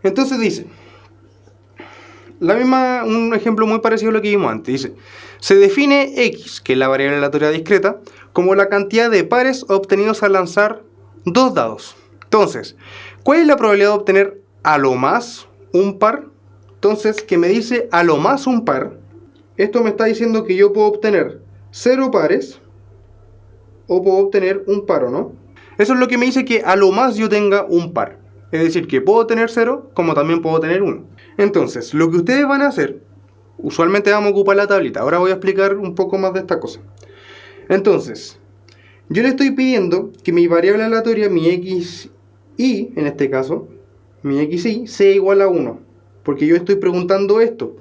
Entonces dice, un ejemplo muy parecido a lo que vimos antes. Dice, se define x, que es la variable aleatoria discreta, como la cantidad de pares obtenidos al lanzar 2 dados. Entonces, ¿cuál es la probabilidad de obtener a lo más un par? Entonces, que me dice a lo más un par, esto me está diciendo que yo puedo obtener 0 pares o puedo obtener un par, ¿o no? Eso es lo que me dice que a lo más yo tenga un par. Es decir, que puedo tener 0 como también puedo tener 1. Entonces, lo que ustedes van a hacer, usualmente vamos a ocupar la tablita. Ahora voy a explicar un poco más de esta cosa. Entonces, yo le estoy pidiendo que mi variable aleatoria, mi xy, en este caso, mi xy, sea igual a 1. Porque yo estoy preguntando esto.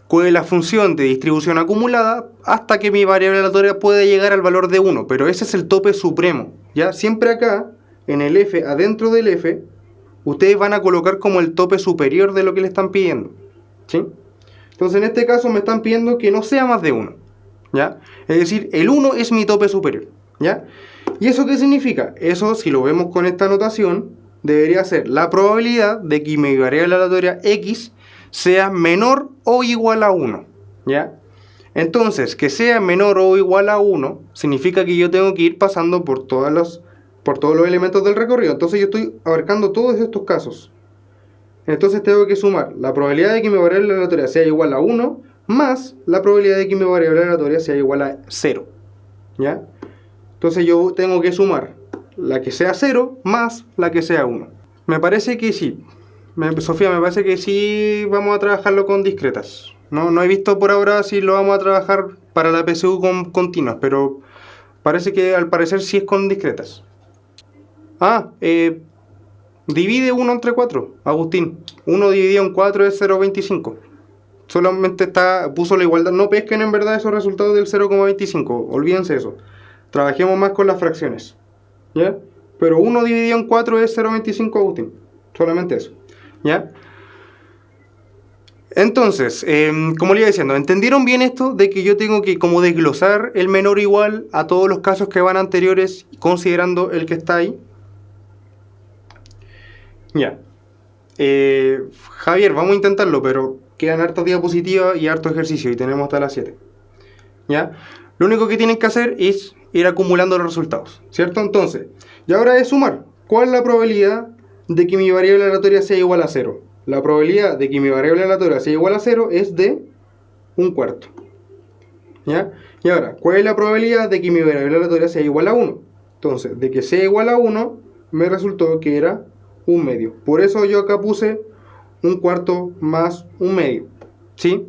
¿Cuál es la función de distribución acumulada hasta que mi variable aleatoria pueda llegar al valor de 1? Pero ese es el tope supremo. ¿Ya? Siempre acá, en el f, adentro del f, ustedes van a colocar como el tope superior de lo que le están pidiendo. ¿Sí? Entonces en este caso me están pidiendo que no sea más de 1. ¿Ya? Es decir, el 1 es mi tope superior. ¿Ya? ¿Y eso qué significa? Eso, si lo vemos con esta notación, debería ser la probabilidad de que mi variable aleatoria x sea menor o igual a 1. ¿Ya? Entonces, que sea menor o igual a 1 significa que yo tengo que ir pasando por todos los elementos del recorrido. Entonces yo estoy abarcando todos estos casos. Entonces tengo que sumar la probabilidad de que mi variable aleatoria sea igual a 1 más la probabilidad de que mi variable aleatoria sea igual a 0. ¿Ya? Entonces yo tengo que sumar la que sea 0 más la que sea 1. Me parece que sí. Sofía, me parece que sí vamos a trabajarlo con discretas. No he visto por ahora si lo vamos a trabajar para la PSU con continuas, pero parece que al parecer sí es con discretas. Divide 1 entre 4, Agustín. 1 dividido en 4 es 0,25. Solamente puso la igualdad. No pesquen en verdad esos resultados del 0,25. Olvídense eso. Trabajemos más con las fracciones. ¿Ya? Pero 1 dividido en 4 es 0,25, Agustín. Solamente eso. ¿Ya? Entonces, como le iba diciendo, ¿entendieron bien esto de que yo tengo que como desglosar el menor o igual a todos los casos que van anteriores, considerando el que está ahí? Ya. Javier, vamos a intentarlo, pero quedan hartas diapositivas y harto ejercicio y tenemos hasta las 7. ¿Ya? Lo único que tienen que hacer es ir acumulando los resultados, ¿cierto? Entonces, y ahora es sumar. ¿Cuál es la probabilidad de que mi variable aleatoria sea igual a 0? La probabilidad de que mi variable aleatoria sea igual a 0 es de 1/4. ¿Ya? Y ahora, ¿cuál es la probabilidad de que mi variable aleatoria sea igual a 1? Entonces, de que sea igual a 1, me resultó que era 1/2. Por eso yo acá puse 1/4 más 1/2. ¿Sí?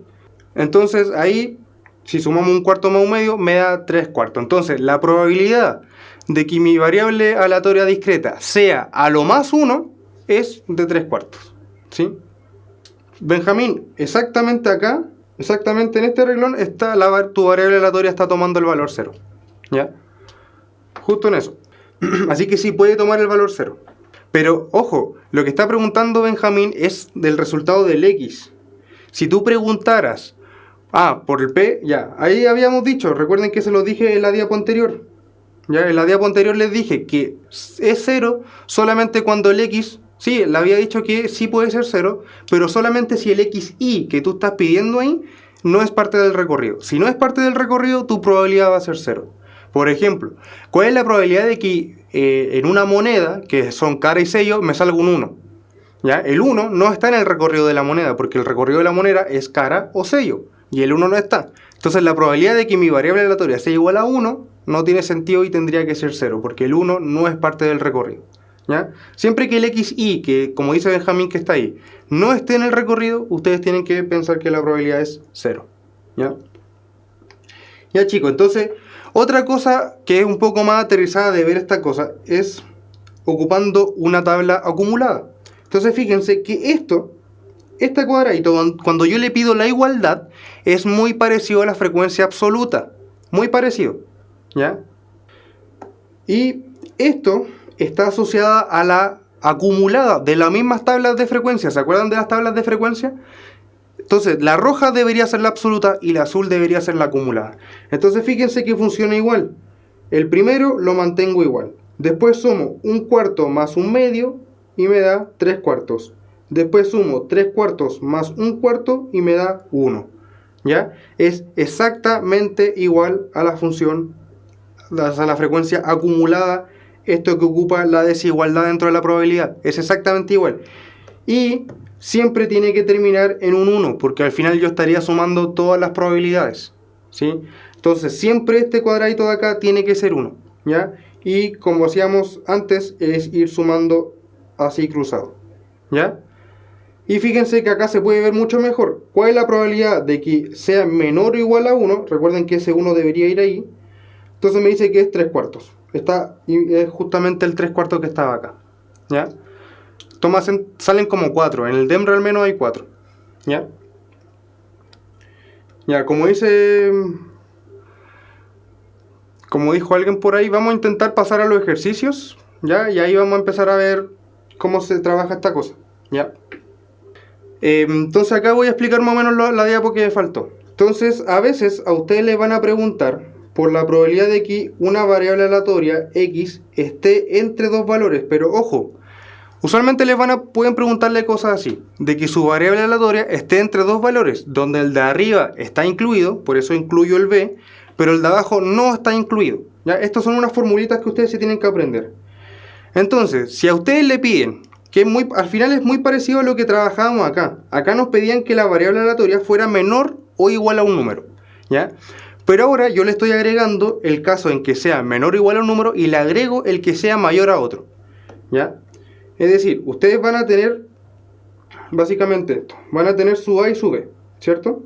Entonces, ahí, si sumamos 1/4 más 1/2, me da 3/4. Entonces, la probabilidad de que mi variable aleatoria discreta sea a lo más 1 es de 3/4. ¿Sí? Benjamín, exactamente acá, exactamente en este renglón, está tu variable aleatoria está tomando el valor 0. ¿Ya? Justo en eso. Así que sí puede tomar el valor 0. Pero, ojo, lo que está preguntando Benjamín es del resultado del X. Si tú preguntaras, por el P, ya, ahí habíamos dicho, recuerden que se lo dije en la diapo anterior. Ya, en la diapo anterior les dije que es 0 solamente cuando el X, sí, le había dicho que sí puede ser 0, pero solamente si el XY que tú estás pidiendo ahí no es parte del recorrido. Si no es parte del recorrido, tu probabilidad va a ser 0. Por ejemplo, ¿cuál es la probabilidad de que en una moneda, que son cara y sello, me salga un 1? ¿Ya? El 1 no está en el recorrido de la moneda, porque el recorrido de la moneda es cara o sello, y el 1 no está. Entonces la probabilidad de que mi variable aleatoria sea igual a 1 no tiene sentido y tendría que ser 0, porque el 1 no es parte del recorrido. ¿Ya? Siempre que el XY, que como dice Benjamín que está ahí, no esté en el recorrido, ustedes tienen que pensar que la probabilidad es 0. ¿Ya? Ya, chicos, entonces otra cosa que es un poco más aterrizada de ver esta cosa es ocupando una tabla acumulada. Entonces fíjense que este cuadradito, cuando yo le pido la igualdad, es muy parecido a la frecuencia absoluta. Muy parecido. ¿Ya? Y esto está asociada a la acumulada de las mismas tablas de frecuencia. ¿Se acuerdan de las tablas de frecuencia? Entonces, la roja debería ser la absoluta y la azul debería ser la acumulada. Entonces, fíjense que funciona igual. El primero lo mantengo igual. Después sumo un cuarto más un medio y me da 3 cuartos. Después sumo 3 cuartos más un cuarto y me da 1. ¿Ya? Es exactamente igual a la función, a la frecuencia acumulada, esto que ocupa la desigualdad dentro de la probabilidad. Es exactamente igual. Y siempre tiene que terminar en un 1, porque al final yo estaría sumando todas las probabilidades, ¿sí? Entonces siempre este cuadradito de acá tiene que ser 1, ¿ya? Y como hacíamos antes, es ir sumando así cruzado, ¿ya? Y fíjense que acá se puede ver mucho mejor. ¿Cuál es la probabilidad de que sea menor o igual a 1? Recuerden que ese 1 debería ir ahí. Entonces me dice que es 3 cuartos. Es justamente el 3 cuartos que estaba acá, ¿ya? Salen como 4. En el DEMRE al menos hay 4. ¿Ya? Ya, como dijo alguien por ahí, vamos a intentar pasar a los ejercicios. ¿Ya? Y ahí vamos a empezar a ver cómo se trabaja esta cosa. ¿Ya? Entonces acá voy a explicar más o menos la diapo que me faltó. Entonces, a veces a ustedes les van a preguntar por la probabilidad de que una variable aleatoria X esté entre dos valores. Pero ojo, usualmente pueden preguntarle cosas así, de que su variable aleatoria esté entre dos valores, donde el de arriba está incluido, por eso incluyo el B, pero el de abajo no está incluido. ¿Ya? Estas son unas formulitas que ustedes se tienen que aprender. Entonces, si a ustedes le piden, que al final es muy parecido a lo que trabajábamos acá. Acá nos pedían que la variable aleatoria fuera menor o igual a un número, ¿ya? Pero ahora yo le estoy agregando el caso en que sea menor o igual a un número y le agrego el que sea mayor a otro, ¿ya? Es decir, ustedes van a tener básicamente esto. Van a tener su A y su B, ¿cierto?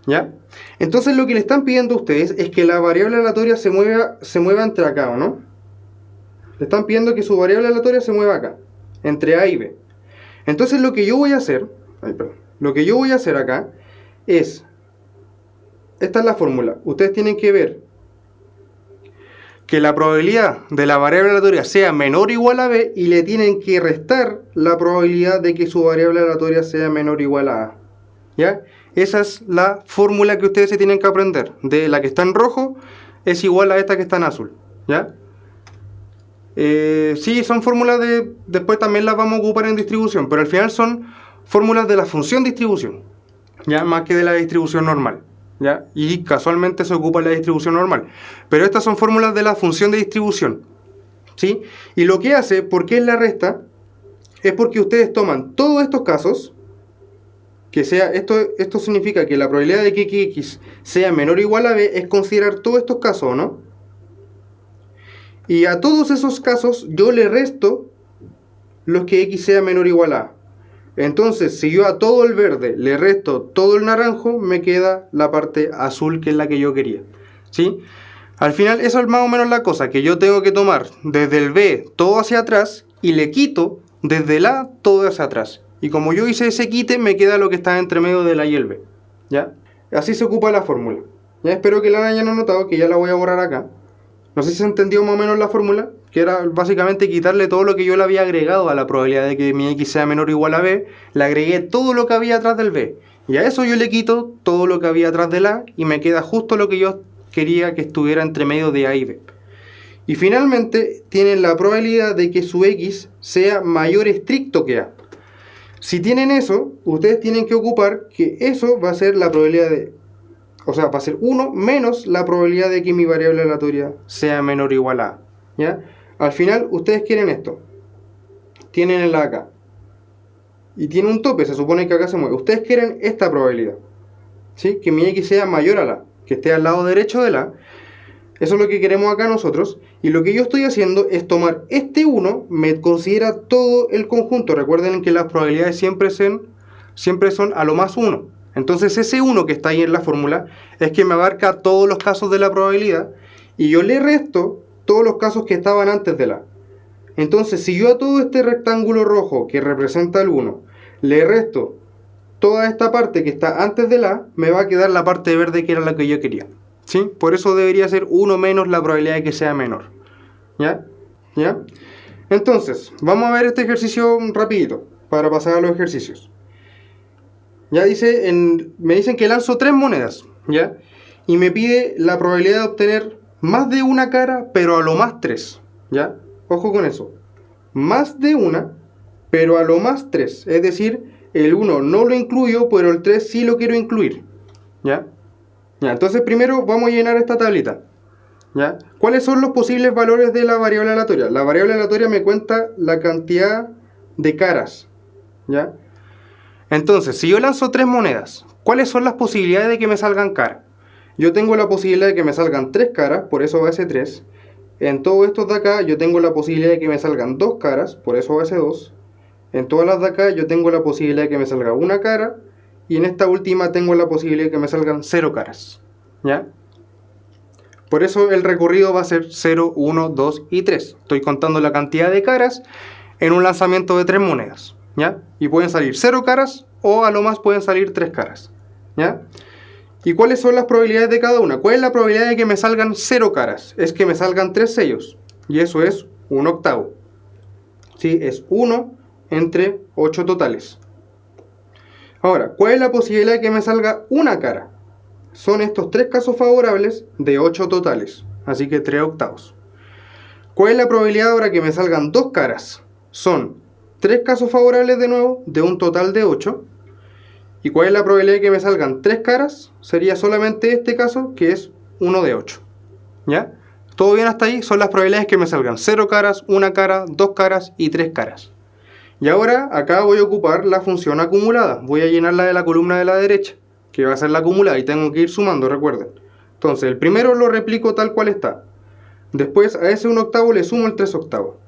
¿Ya? Entonces lo que le están pidiendo a ustedes es que la variable aleatoria se mueva entre acá, ¿o no? Le están pidiendo que su variable aleatoria se mueva acá, entre A y B. Entonces lo que yo voy a hacer, acá es, esta es la fórmula. Ustedes tienen que ver que la probabilidad de la variable aleatoria sea menor o igual a B y le tienen que restar la probabilidad de que su variable aleatoria sea menor o igual a A. ¿Ya? Esa es la fórmula que ustedes se tienen que aprender. De la que está en rojo es igual a esta que está en azul. ¿Ya? Sí, son fórmulas después también las vamos a ocupar en distribución, pero al final son fórmulas de la función distribución, ¿ya? Más que de la distribución normal, ¿ya? Y casualmente se ocupa la distribución normal, pero estas son fórmulas de la función de distribución, ¿sí? Y lo que hace, ¿por qué es la resta? Es porque ustedes toman todos estos casos, que sea esto significa que la probabilidad de que x sea menor o igual a b es considerar todos estos casos, ¿no? Y a todos esos casos yo le resto los que x sea menor o igual a a. Entonces, si yo a todo el verde le resto todo el naranjo, me queda la parte azul, que es la que yo quería, ¿sí? Al final, eso es más o menos la cosa, que yo tengo que tomar desde el B todo hacia atrás y le quito desde el A todo hacia atrás. Y como yo hice ese quite, me queda lo que está entre medio del A y el B. ¿Ya? Así se ocupa la fórmula. Ya espero que la hayan notado, que ya la voy a borrar acá. No sé si se entendió más o menos la fórmula, que era básicamente quitarle todo lo que yo le había agregado a la probabilidad de que mi X sea menor o igual a B. Le agregué todo lo que había atrás del B. Y a eso yo le quito todo lo que había atrás del A y me queda justo lo que yo quería que estuviera entre medio de A y B. Y finalmente tienen la probabilidad de que su X sea mayor estricto que A. Si tienen eso, ustedes tienen que ocupar que eso va a ser la probabilidad de... O sea, va a ser 1 menos la probabilidad de que mi variable aleatoria sea menor o igual a A. ¿Ya? Al final, ustedes quieren esto. Tienen el A acá. Y tiene un tope, se supone que acá se mueve. Ustedes quieren esta probabilidad. ¿Sí? Que mi X sea mayor a la, que esté al lado derecho de la. Eso es lo que queremos acá nosotros. Y lo que yo estoy haciendo es tomar este 1, me considera todo el conjunto. Recuerden que las probabilidades siempre son a lo más 1. Entonces ese 1 que está ahí en la fórmula es que me abarca todos los casos de la probabilidad. Y yo le resto todos los casos que estaban antes de la. Entonces si yo a todo este rectángulo rojo que representa el 1 le resto toda esta parte que está antes de la, me va a quedar la parte verde que era la que yo quería. ¿Sí? Por eso debería ser 1 menos la probabilidad de que sea menor. ¿Ya? ¿Ya? Entonces, vamos a ver este ejercicio rapidito para pasar a los ejercicios. Ya dice, me dicen que lanzo 3 monedas, ¿ya? Y me pide la probabilidad de obtener más de una cara, pero a lo más 3, ¿ya? Ojo con eso. Más de una, pero a lo más 3. Es decir, el 1 no lo incluyo, pero el 3 sí lo quiero incluir, ¿ya? Ya, entonces primero vamos a llenar esta tablita. ¿Ya? ¿Cuáles son los posibles valores de la variable aleatoria? La variable aleatoria me cuenta la cantidad de caras. ¿Ya? Entonces, si yo lanzo 3 monedas, ¿cuáles son las posibilidades de que me salgan caras? Yo tengo la posibilidad de que me salgan 3 caras, por eso va ese 3. En todos estos de acá yo tengo la posibilidad de que me salgan 2 caras, por eso va ese 2. En todas las de acá yo tengo la posibilidad de que me salga una cara. Y en esta última tengo la posibilidad de que me salgan 0 caras. ¿Ya? Por eso el recorrido va a ser 0, 1, 2 y 3. Estoy contando la cantidad de caras en un lanzamiento de 3 monedas. ¿Ya? Y pueden salir 0 caras o a lo más pueden salir 3 caras. ¿Ya? ¿Y cuáles son las probabilidades de cada una? ¿Cuál es la probabilidad de que me salgan 0 caras? Es que me salgan 3 sellos. Y eso es 1/8. ¿Sí? Es 1 entre 8 totales. Ahora, ¿cuál es la posibilidad de que me salga una cara? Son estos 3 casos favorables de 8 totales, así que 3/8. ¿Cuál es la probabilidad ahora que me salgan 2 caras? Son 3 casos favorables de nuevo, de un total de 8. ¿Y cuál es la probabilidad de que me salgan 3 caras? Sería solamente este caso, que es 1 de 8. ¿Ya? ¿Todo bien hasta ahí? Son las probabilidades que me salgan 0 caras, 1 cara, 2 caras y 3 caras. Y ahora acá voy a ocupar la función acumulada. Voy a llenarla de la columna de la derecha, que va a ser la acumulada, y tengo que ir sumando, recuerden. Entonces, el primero lo replico tal cual está. Después a ese 1/8 le sumo el 3/8.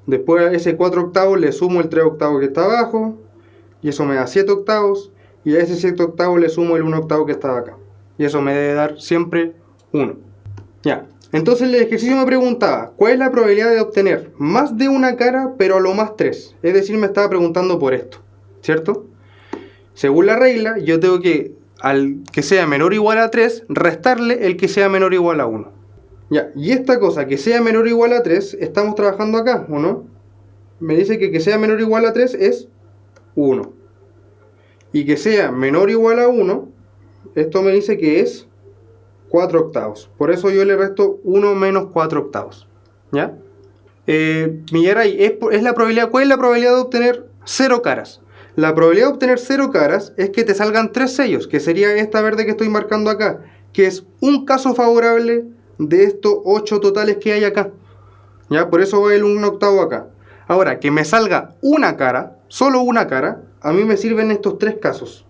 Después a ese 4/8 le sumo el 3/8 que está abajo. Y eso me da 7/8. Y a ese 7/8 le sumo el 1/8 que está acá. Y eso me debe dar siempre 1. Ya. Entonces el ejercicio me preguntaba, ¿cuál es la probabilidad de obtener más de una cara, pero a lo más 3? Es decir, me estaba preguntando por esto, ¿cierto? Según la regla, yo tengo que, al que sea menor o igual a 3, restarle el que sea menor o igual a 1. Ya, y esta cosa, que sea menor o igual a 3, estamos trabajando acá, ¿o no? Me dice que sea menor o igual a 3 es 1. Y que sea menor o igual a 1, esto me dice que es 4/8. Por eso yo le resto 1 menos 4/8. ¿Ya? Millaray, es la probabilidad. ¿Cuál es la probabilidad de obtener 0 caras? La probabilidad de obtener 0 caras es que te salgan 3 sellos, que sería esta verde que estoy marcando acá, que es un caso favorable de estos 8 totales que hay acá. ¿Ya? Por eso va el 1/8 acá. Ahora, que me salga una cara, solo una cara, a mí me sirven estos 3 casos.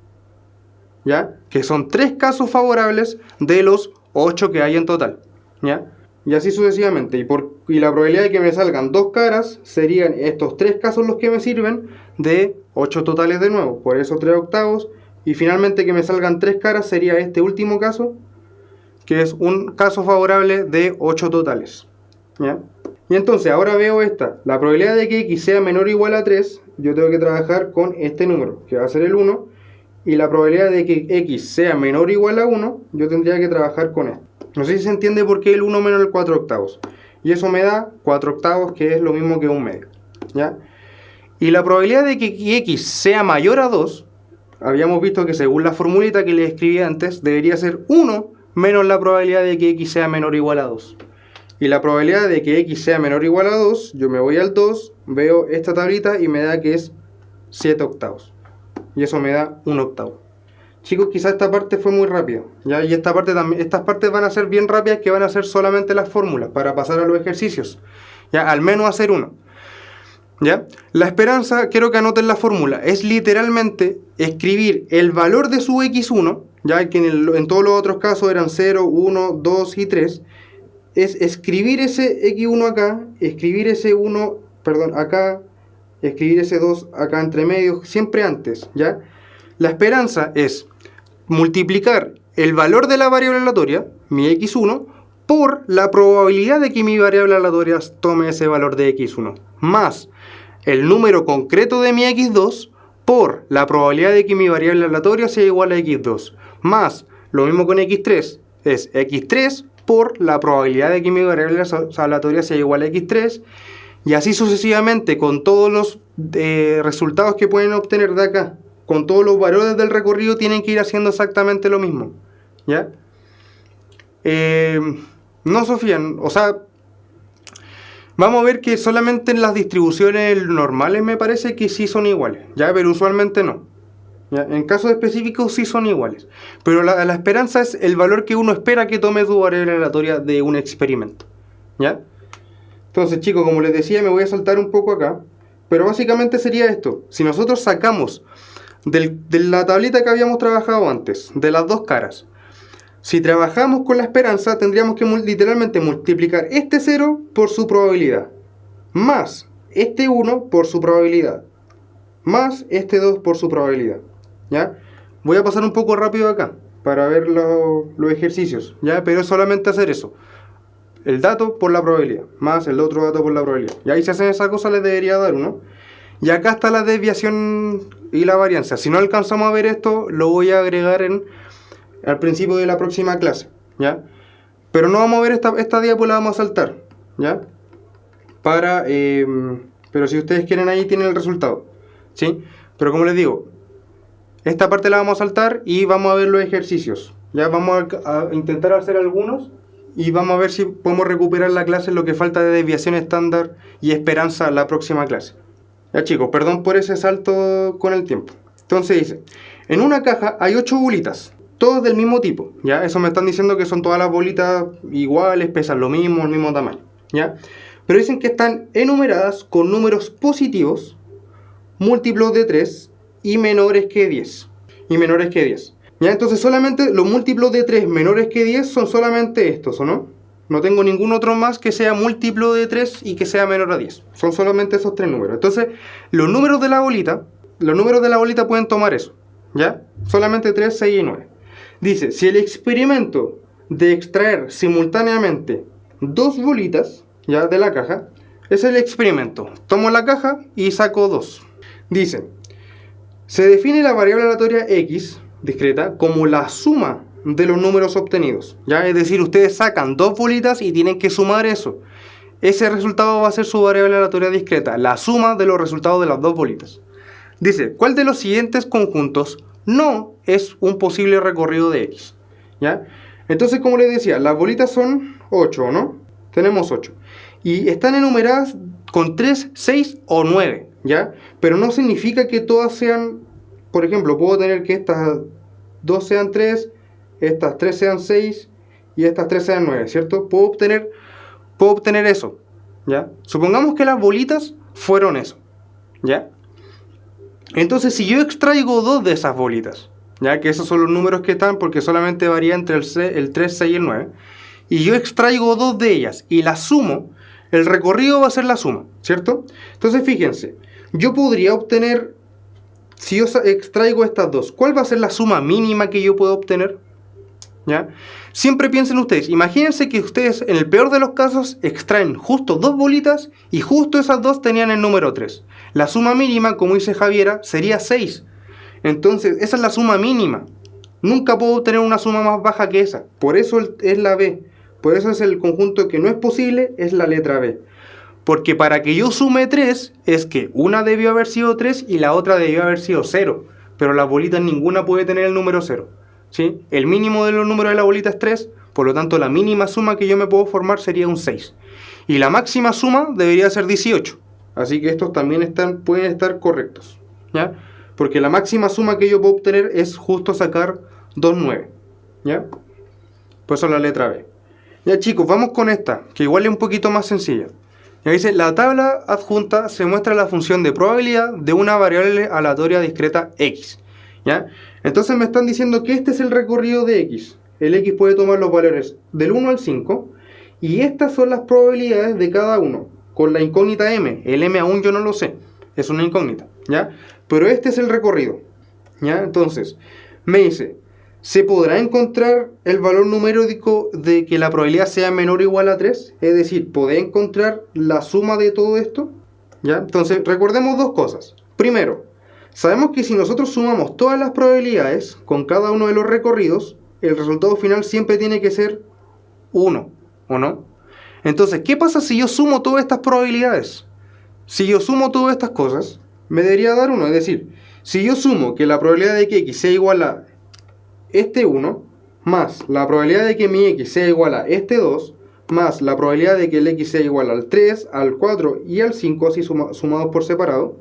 ¿Ya? Que son 3 casos favorables de los 8 que hay en total. ¿Ya? Y así sucesivamente. Y la probabilidad de que me salgan 2 caras serían estos 3 casos los que me sirven de 8 totales de nuevo. Por eso 3/8. Y finalmente que me salgan 3 caras sería este último caso, que es un caso favorable de 8 totales. ¿Ya? Y entonces ahora veo esta. La probabilidad de que X sea menor o igual a 3 yo tengo que trabajar con este número, que va a ser el 1, y la probabilidad de que x sea menor o igual a 1, yo tendría que trabajar con esto. No sé si se entiende por qué el 1 menos el 4 octavos. Y eso me da 4 octavos, que es lo mismo que 1/2. ¿Ya? Y la probabilidad de que x sea mayor a 2, habíamos visto que según la formulita que les escribí antes, debería ser 1 menos la probabilidad de que x sea menor o igual a 2. Y la probabilidad de que x sea menor o igual a 2, yo me voy al 2, veo esta tablita y me da que es 7 octavos. Y eso me da 1 octavo. Chicos, quizás esta parte fue muy rápida, ¿ya? Y esta parte también, estas partes van a ser bien rápidas, que van a ser solamente las fórmulas para pasar a los ejercicios, ¿ya? Al menos hacer uno, ¿ya? La esperanza, quiero que anoten la fórmula, es literalmente escribir el valor de su x1, ya que en todos los otros casos eran 0, 1, 2 y 3, es escribir ese x1 acá, escribir ese 1, perdón, acá, escribir ese 2 acá entre medio, siempre antes, ¿ya? La esperanza es multiplicar el valor de la variable aleatoria, mi x1, por la probabilidad de que mi variable aleatoria tome ese valor de x1, más el número concreto de mi x2 por la probabilidad de que mi variable aleatoria sea igual a x2, más lo mismo con x3, es x3 por la probabilidad de que mi variable aleatoria sea igual a x3, y así sucesivamente con todos los resultados que pueden obtener de acá. Con todos los valores del recorrido tienen que ir haciendo exactamente lo mismo, ¿ya? No, Sofía, o sea, vamos a ver que solamente en las distribuciones normales me parece que sí son iguales, ¿ya? Pero usualmente no, ¿ya? En casos específicos sí son iguales, pero la esperanza es el valor que uno espera que tome su variable aleatoria de un experimento, ¿ya? Entonces, chicos, como les decía, me voy a saltar un poco acá, pero básicamente sería esto. Si nosotros sacamos de la tablita que habíamos trabajado antes, de las dos caras, si trabajamos con la esperanza, tendríamos que literalmente multiplicar este 0 por su probabilidad, más este 1 por su probabilidad, más este 2 por su probabilidad, ¿ya? Voy a pasar un poco rápido acá para ver los ejercicios, ¿ya? Pero es solamente hacer eso. El dato por la probabilidad, más el otro dato por la probabilidad. Y ahí si hacen esa cosa les debería dar 1. Y acá está la desviación y la varianza. Si no alcanzamos a ver esto, lo voy a agregar al principio de la próxima clase, ¿ya? Pero no vamos a ver esta diapo, la vamos a saltar, ¿ya? Pero si ustedes quieren, ahí tienen el resultado, ¿sí? Pero como les digo, esta parte la vamos a saltar y vamos a ver los ejercicios, ¿ya? Vamos a intentar hacer algunos y vamos a ver si podemos recuperar la clase en lo que falta de desviación estándar y esperanza la próxima clase. Ya, chicos, perdón por ese salto con el tiempo. Entonces dice, en una caja hay 8 bolitas, todas del mismo tipo, ¿ya? Eso me están diciendo que son todas las bolitas iguales, pesan lo mismo, el mismo tamaño, ¿ya? Pero dicen que están enumeradas con números positivos, múltiplos de 3 y menores que 10. ¿Ya? Entonces solamente los múltiplos de 3 menores que 10 son solamente estos, ¿o no? No tengo ningún otro más que sea múltiplo de 3 y que sea menor a 10. Son solamente esos 3 números. Entonces, los números de la bolita pueden tomar eso, ¿ya? Solamente 3, 6 y 9. Dice, si el experimento de extraer simultáneamente 2 bolitas, ¿ya? De la caja, es el experimento. Tomo la caja y saco 2. Dice, se define la variable aleatoria x discreta como la suma de los números obtenidos, ¿ya? Es decir, ustedes sacan 2 bolitas y tienen que sumar eso. Ese resultado va a ser su variable aleatoria discreta, la suma de los resultados de las 2 bolitas. Dice, ¿cuál de los siguientes conjuntos no es un posible recorrido de x? ¿Ya? Entonces, como les decía, las bolitas son 8, ¿no? Tenemos 8. Y están enumeradas con 3, 6 o 9, ¿ya? Pero no significa que todas sean, por ejemplo, puedo tener que estas 2 sean 3, estas 3 sean 6 y estas 3 sean 9, ¿cierto? Puedo obtener eso, ¿ya? Supongamos que las bolitas fueron eso, ¿ya? Entonces, si yo extraigo 2 de esas bolitas, ya que esos son los números que están, porque solamente varía entre el 3, 6 y el 9, y yo extraigo 2 de ellas y las sumo, el recorrido va a ser la suma, ¿cierto? Entonces, fíjense, yo podría obtener, si yo extraigo estas 2, ¿cuál va a ser la suma mínima que yo puedo obtener? ¿Ya? Siempre piensen ustedes, imagínense que ustedes en el peor de los casos extraen justo 2 bolitas y justo esas 2 tenían el número 3. La suma mínima, como dice Javiera, sería 6. Entonces, esa es la suma mínima. Nunca puedo obtener una suma más baja que esa. Por eso es la B. Por eso es el conjunto que no es posible, es la letra B. Porque para que yo sume 3, es que una debió haber sido 3 y la otra debió haber sido 0. Pero las bolitas ninguna puede tener el número 0. ¿Sí? El mínimo de los números de la bolita es 3, por lo tanto la mínima suma que yo me puedo formar sería un 6. Y la máxima suma debería ser 18. Así que estos también pueden estar correctos. ¿Ya? Porque la máxima suma que yo puedo obtener es justo sacar 2, 9. ¿Ya? Por eso la letra B. Ya chicos, vamos con esta, que igual es un poquito más sencilla. Ya dice, la tabla adjunta se muestra la función de probabilidad de una variable aleatoria discreta x. ¿Ya? Entonces me están diciendo que este es el recorrido de x. El x puede tomar los valores del 1 al 5. Y estas son las probabilidades de cada uno. Con la incógnita m. El m aún yo no lo sé. Es una incógnita. ¿Ya? Pero este es el recorrido. ¿Ya? Entonces, me dice, ¿se podrá encontrar el valor numérico de que la probabilidad sea menor o igual a 3? Es decir, ¿podré encontrar la suma de todo esto? ¿Ya? Entonces, recordemos dos cosas. Primero, sabemos que si nosotros sumamos todas las probabilidades con cada uno de los recorridos, el resultado final siempre tiene que ser 1, ¿o no? Entonces, ¿qué pasa si yo sumo todas estas probabilidades? Si yo sumo todas estas cosas, me debería dar 1. Es decir, si yo sumo que la probabilidad de que x sea igual a este 1, más la probabilidad de que mi x sea igual a este 2, más la probabilidad de que el x sea igual al 3, al 4 y al 5, así sumados por separado,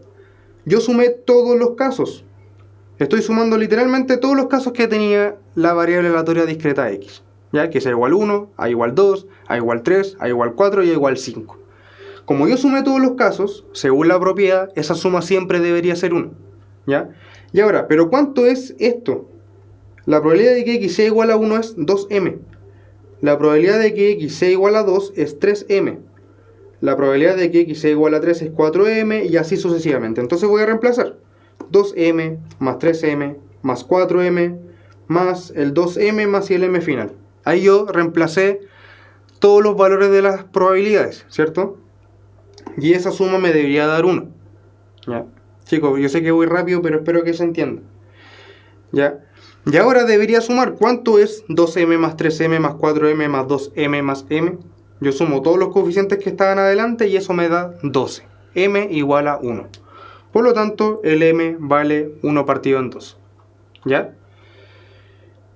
yo sumé todos los casos. Estoy sumando literalmente todos los casos que tenía la variable aleatoria discreta x. ¿Ya? Que sea igual 1, a igual 2, a igual 3, a igual 4 y a igual 5. Como yo sumé todos los casos, según la propiedad, esa suma siempre debería ser 1. ¿Ya? Y ahora, ¿pero cuánto es esto? La probabilidad de que x sea igual a 1 es 2m. La probabilidad de que x sea igual a 2 es 3m. La probabilidad de que x sea igual a 3 es 4m y así sucesivamente. Entonces voy a reemplazar 2m más 3m más 4m más el 2m más y el m final. Ahí yo reemplacé todos los valores de las probabilidades, ¿cierto? Y esa suma me debería dar 1. ¿Ya? Chicos, yo sé que voy rápido, pero espero que se entienda. ¿Ya? Y ahora debería sumar cuánto es 2m más 3m más 4m más 2m más m. Yo sumo todos los coeficientes que estaban adelante y eso me da 12. M igual a 1. Por lo tanto, el m vale 1 partido en 2. ¿Ya?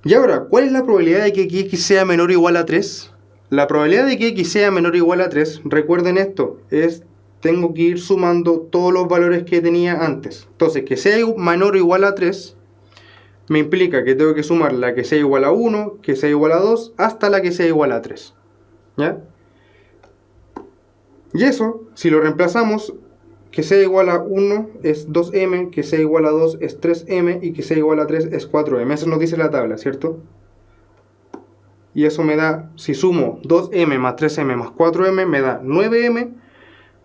Y ahora, ¿cuál es la probabilidad de que x sea menor o igual a 3? La probabilidad de que x sea menor o igual a 3, recuerden esto, tengo que ir sumando todos los valores que tenía antes. Entonces, que sea menor o igual a 3, me implica que tengo que sumar la que sea igual a 1, que sea igual a 2, hasta la que sea igual a 3. ¿Ya? Y eso, si lo reemplazamos, que sea igual a 1 es 2m, que sea igual a 2 es 3m y que sea igual a 3 es 4m. Eso nos dice la tabla, ¿cierto? Y eso me da, si sumo 2m más 3m más 4m, me da 9m.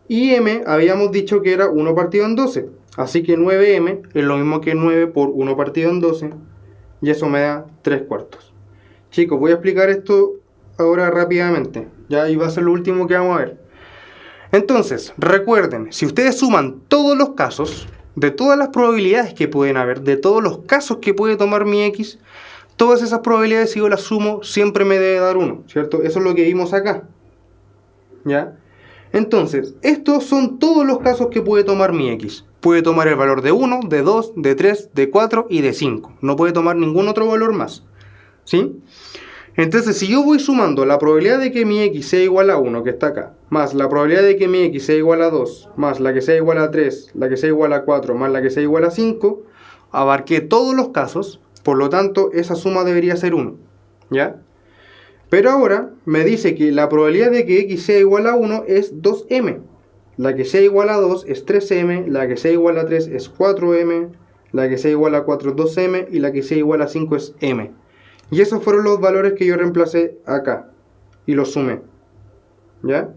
Y m habíamos dicho que era 1 partido en 12. Así que 9m es lo mismo que 9 por 1 partido en 12. Y eso me da 3 cuartos. Chicos, voy a explicar esto ahora rápidamente. Ya, y va a ser lo último que vamos a ver. Entonces, recuerden, si ustedes suman todos los casos, de todas las probabilidades que pueden haber, de todos los casos que puede tomar mi x, todas esas probabilidades, si yo las sumo, siempre me debe dar 1, ¿cierto? Eso es lo que vimos acá. ¿Ya? Entonces, estos son todos los casos que puede tomar mi x. Puede tomar el valor de 1, de 2, de 3, de 4 y de 5. No puede tomar ningún otro valor más. ¿Sí? Entonces, si yo voy sumando la probabilidad de que mi x sea igual a 1, que está acá, más la probabilidad de que mi x sea igual a 2, más la que sea igual a 3, la que sea igual a 4, más la que sea igual a 5, abarqué todos los casos, por lo tanto, esa suma debería ser 1. ¿Ya? Pero ahora me dice que la probabilidad de que x sea igual a 1 es 2m. La que sea igual a 2 es 3m, la que sea igual a 3 es 4m, la que sea igual a 4 es 2m y la que sea igual a 5 es m. Y esos fueron los valores que yo reemplacé acá y los sumé. ¿Ya?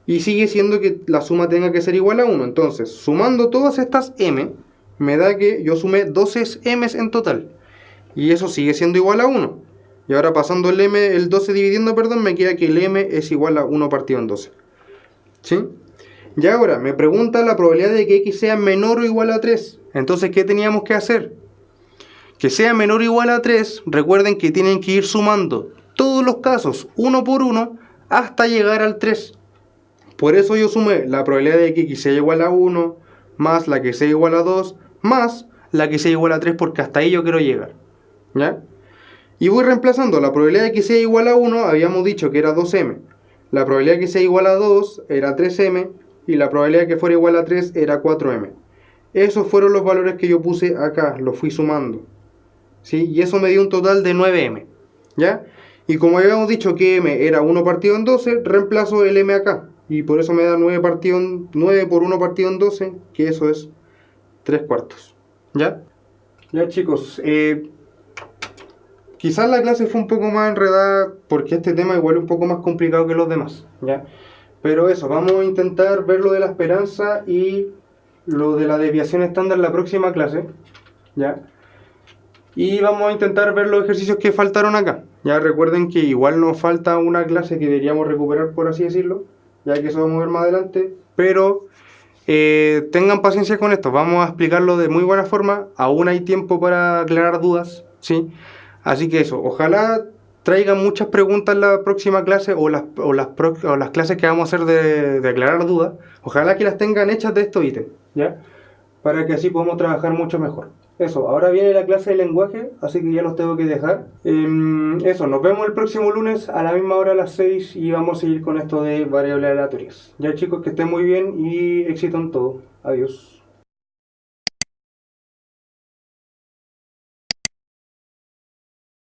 Y sigue siendo que la suma tenga que ser igual a 1. Entonces, sumando todas estas m, me da que yo sumé 12 m en total. Y eso sigue siendo igual a 1. Y ahora pasando el 12 dividiendo, me queda que el m es igual a 1 partido en 12. ¿Sí? Y ahora, me pregunta la probabilidad de que x sea menor o igual a 3. Entonces, ¿qué teníamos que hacer? Que sea menor o igual a 3, recuerden que tienen que ir sumando todos los casos, uno por uno, hasta llegar al 3. Por eso yo sumé la probabilidad de que x sea igual a 1, más la que sea igual a 2, más la que sea igual a 3, porque hasta ahí yo quiero llegar. ¿Ya? Y voy reemplazando. La probabilidad de que sea igual a 1, habíamos dicho que era 2m. La probabilidad de que sea igual a 2 era 3m. Y la probabilidad de que fuera igual a 3 era 4m. Esos fueron los valores que yo puse acá, los fui sumando. ¿Sí? Y eso me dio un total de 9m. ¿Ya? Y como habíamos dicho que m era 1 partido en 12, reemplazo el m acá. Y por eso me da 9 por 1 partido en 12, que eso es 3 cuartos. ¿Ya? Ya, chicos, quizás la clase fue un poco más enredada porque este tema igual es un poco más complicado que los demás, ¿ya? Pero eso, vamos a intentar ver lo de la esperanza y lo de la desviación estándar en la próxima clase, ¿ya? Y vamos a intentar ver los ejercicios que faltaron acá. Ya recuerden que igual nos falta una clase que deberíamos recuperar, por así decirlo, ya que eso vamos a ver más adelante, pero tengan paciencia con esto, vamos a explicarlo de muy buena forma, aún hay tiempo para aclarar dudas, ¿sí? Así que eso, ojalá traigan muchas preguntas en la próxima clase o las clases que vamos a hacer de aclarar dudas, ojalá que las tengan hechas de estos ítems, ¿ya? Para que así podamos trabajar mucho mejor. Eso, ahora viene la clase de lenguaje, así que ya los tengo que dejar. Eso, nos vemos el próximo lunes a la misma hora, a las 6, y vamos a seguir con esto de variables aleatorias. Ya, chicos, que estén muy bien y éxito en todo. Adiós.